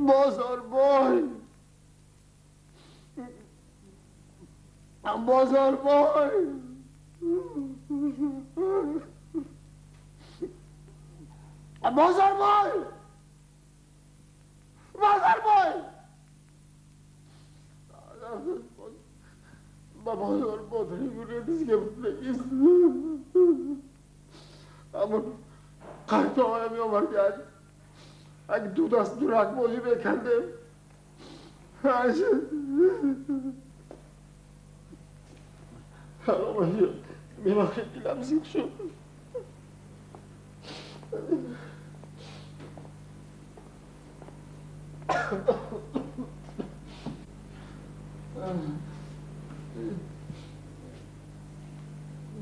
بازار بای بازار بای بازار بای بازار بای بازار بادری بوده دیگه بگیست اما قرطه های می آمد کرد اگه دو دست درک بازی بکنده حالا میباخید دلم زیر شد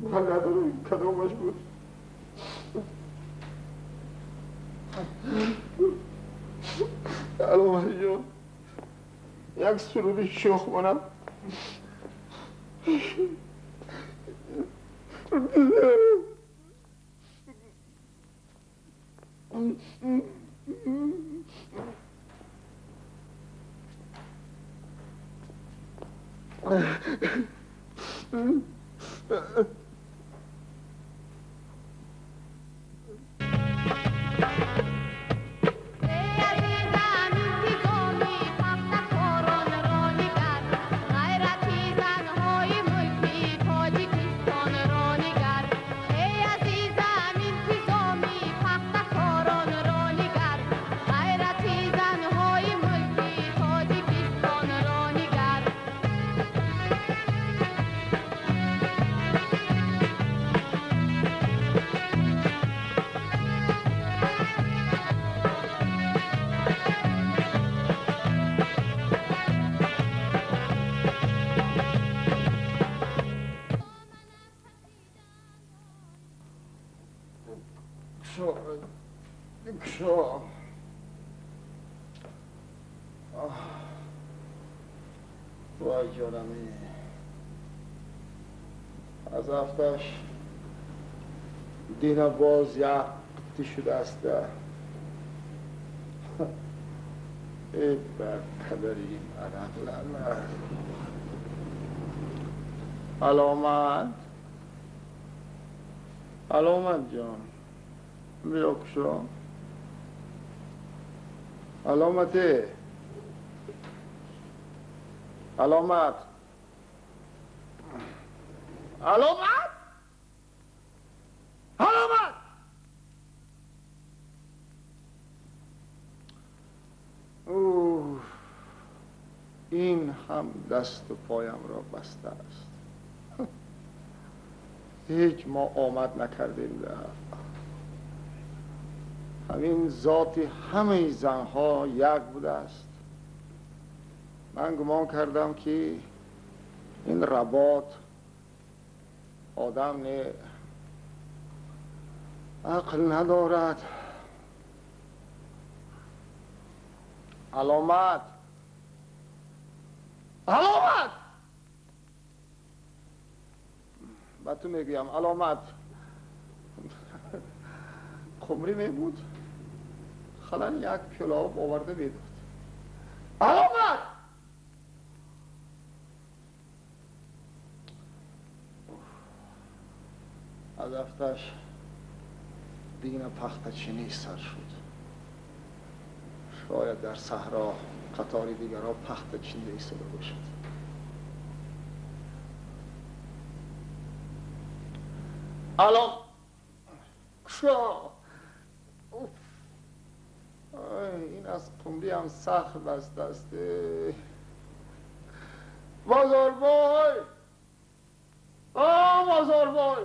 من ندارم کدامش بود علامه جان یک سرود شوخ کنم وای جانمی از هفتش دینا باز یقتی شده است ای برقدریم عرق علامت علامت جان بیا کشا علامته علامت علامت علامت اوه این هم دست و پایم را بسته است هیچ ما آمد نکردیم در همین ذات همه زنها یک بوده است من گمان کردم که این رباط آدم نه عقل ندارد علامت علامت با تو میگویم علامت خمری میبود خلال یک پیاله آب آورده میداد علامت از افتش دین پخت چینی سر شد شاید در صحرا قطاری دیگر ها پخت چینی ایستاده باشد الان کشا این از قمری هم سخت بسته است بازار بای بازار بای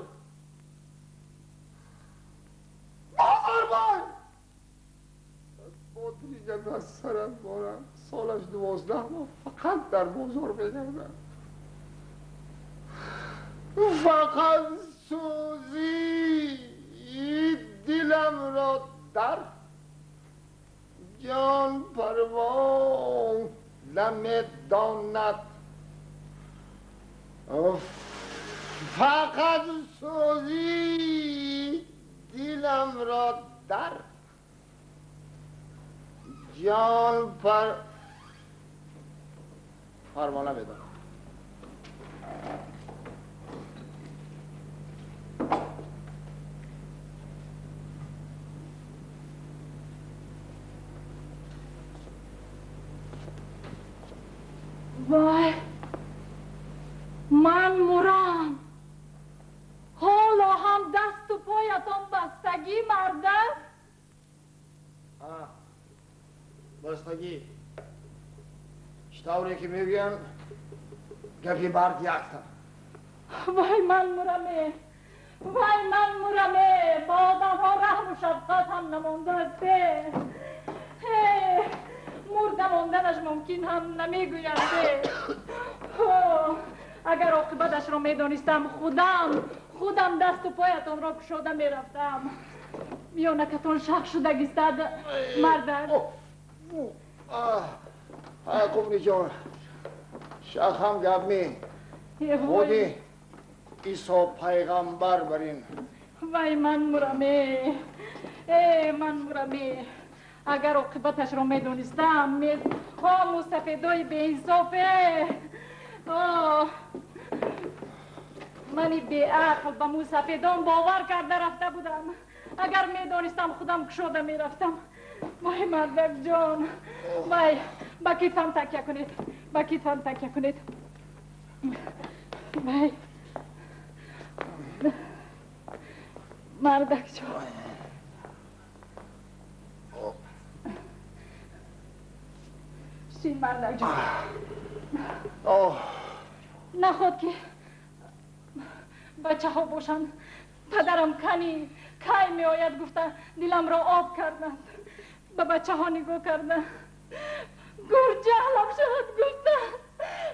بازار بای بادریگر از سرم بارم سالش 12 ماه فقط در بازار بگردم فقط سوزی دلم را در جان پروان لم داند فقط سوزی دلم را در جان پروانه بدم وای من مرم حالا هم دست و پایتان بستگی مردک بستگی شتاوری که میگن گفی برد یکتا وای من مرمه وای من مرمه با آدم ها رحم و شفقت هم نمونده است مرده موندنش ممکن هم نمیگوید اگر عاقبتش را میدانستم خودم دست و پایتان را کشاده میرفتم میانکتان شق شدگیستد مردک قبلی جان شق هم گب می خودی عیسی پیغمبر برین وای من مرمه من مرمه اگر عاقبتش را میدانستم سفیدای به انصافه منی بی عقل به مو سفیدان باور کرده رفته بودم اگر میدانستم خودم کشاده میرفتم وای مردک جان وای با کیفم تکیه کنید با کیفم تکیه کنید وای مردک جان چی مردک جان نخواد که بچه ها باشن پدرم کی می آید گفته دلم را آب کردن به بچه ها نگاه کردن گور جهلم شد گفتن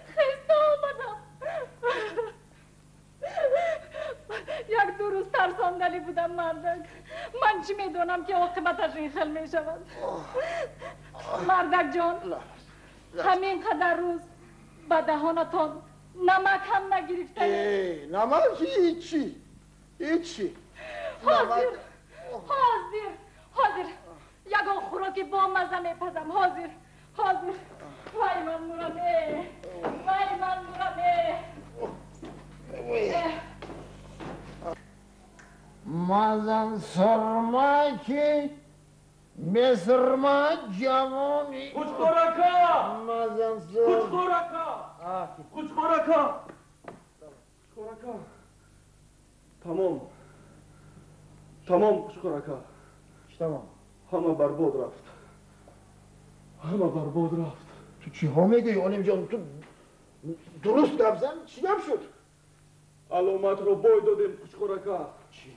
خیسته آمدم یک دو روز ترساندنی بودم مردک من چی میدونم که عاقبتش این خل می شود مردک جان همین قدر روز به دهانتان نمک هم نگرفته نمک هیچی حاضر یگان خوراکی با مزه میپزم حاضر وای من مرمه مازن سرما که مسرما جوانی خوشخورکا مازن خوشخورکا تمام خوشخورکا تمام همه برباد رفت تو چی ها میگی علیم جان تو درست گپ زن چی گپ شد علامت رو بوی دادیم خوشخورکا چی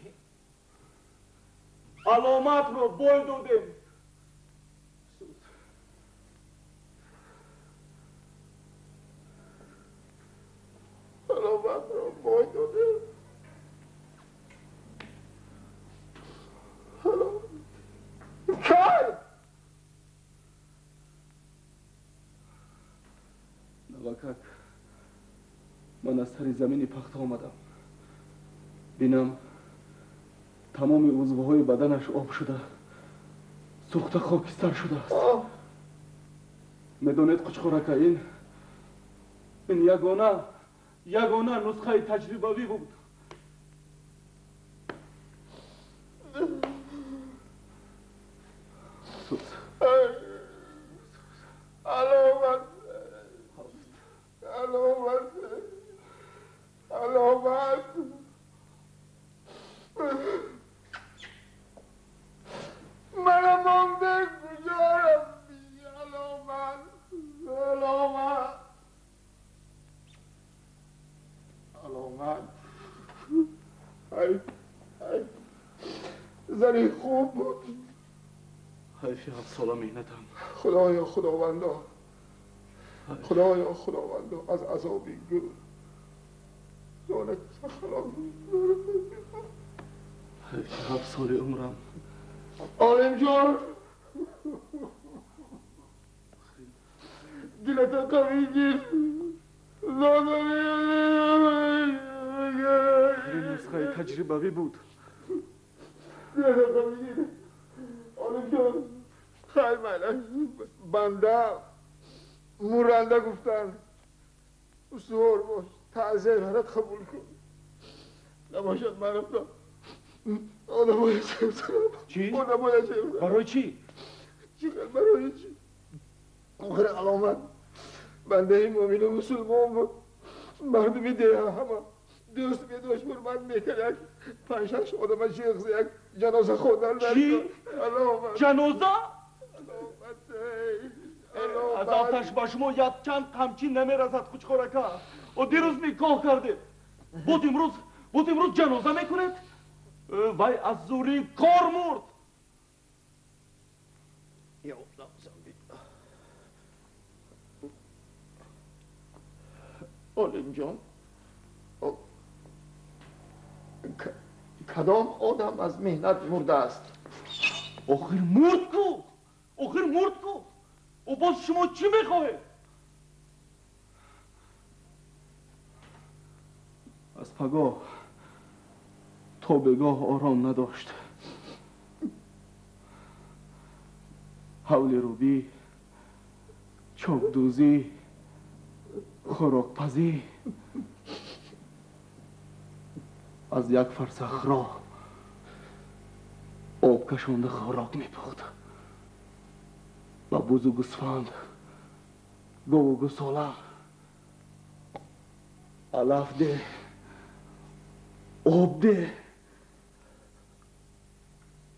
علامت رو بوی دادیم نوکک من از سر زمین پخت آمدم بینم تمام عضوهای بدنش آب شده سوخته خاکستر شده است میدونید خوشخورکه این یگانه نسخه تجربوی بود علامت منم مانده کجا رفتی علامت ای زنی خوب بود حیفی 7 ساله مهنتم خدایا خداوندا از عذابی گل زانت خلاص حیفی 7 سال عمرم عالم جان دلت قوی گیر این نسخه تجربوی بود دلت قوی گیر عالم جان خیلی من بنده مورنده گفتن سوار باش تعذیر هرت قبول کن نباشد من رفتم آنها باید چی؟ برای برای چی؟ برای چی؟ آخر علامت بنده مومن و مسلمان بود مردمی ده همه دوست به دوست حرمت میکرد پنجش آدم شیخ یک جنازه خوندن چی؟ جنازه؟ از آتش با شما یک چند قمچی نمیرسد خوشخورکا و دیروز نکاح کرده بود امروز جنازه میکنید وای از زوری کار مرد عالم جان کدام آدم از مهنت مرده است آخر مرد کو و باز شما چی میخواهید از پگاه تا بگاه آرام نداشت حول روبی چاکدوزی خوراکپزی از یک فرسخ راه آب کشانده خوراک میپخت و بوز و گوسفند گو و گوساله علف ده آب ده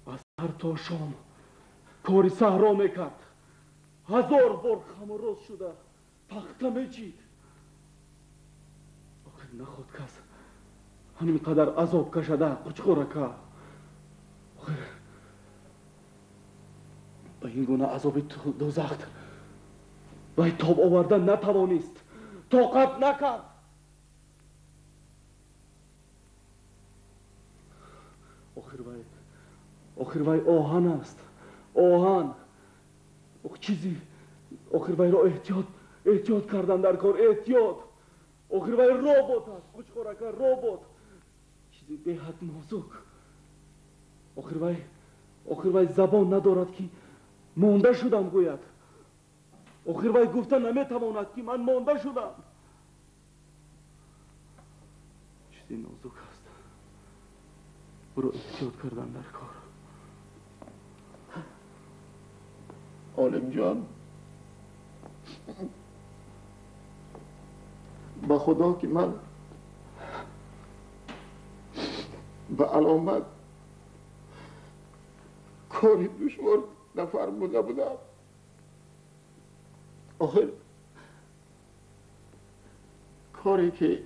از سر تا شام کاری صحرا میکرد 1000 بار خم و روز شده پخته میچید آخر نخواد کس همین قدر عذاب کشده قچخورکه آخر به این گونه عذاب دوزخ وی تاب آوردن نتوانست طاقت نکرد آخر وی آهن است آهن چیزی آخر وی را احتیاط کردن در کار احتیاط آخر وی روبوت است خوشخورکه روبوت چیزی به حد نازک آخر وی زبان ندارد که مانده شدم گوید آخر وی گفتن نمیتواند که من مانده شدم چیزی نازک است برو احتیاط کردن در کار عالم جان با خدا که من به علامت کاری دشوار نفرموده بودم آخر کاری که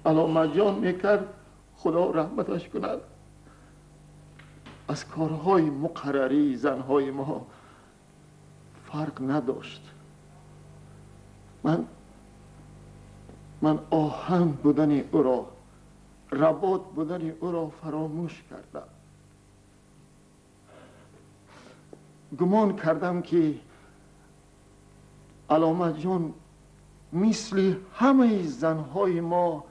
علامت جان میکرد خدا رحمتش کند از کارهای مقرری زنهای ما فرق نداشت من آهن بودن او را رباط بودن او را فراموش کردم گمان کردم که علامت جان مثل همه زنهای ما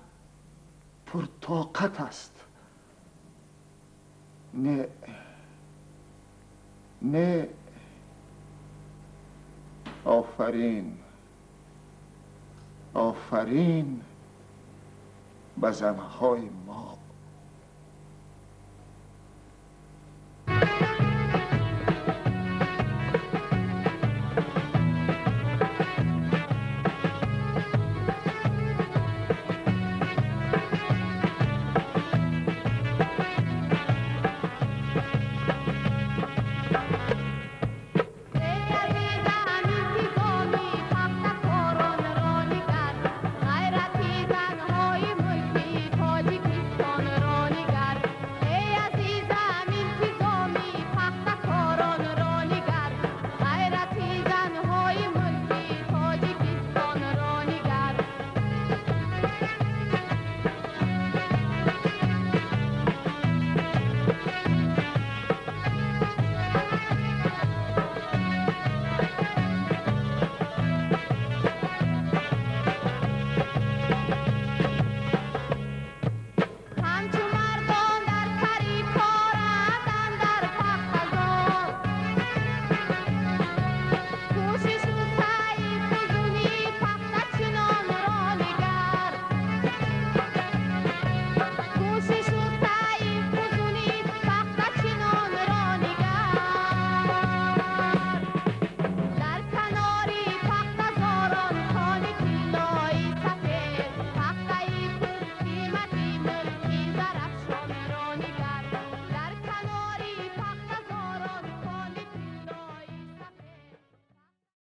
پرطاقت است نه آفرین به زنهای ما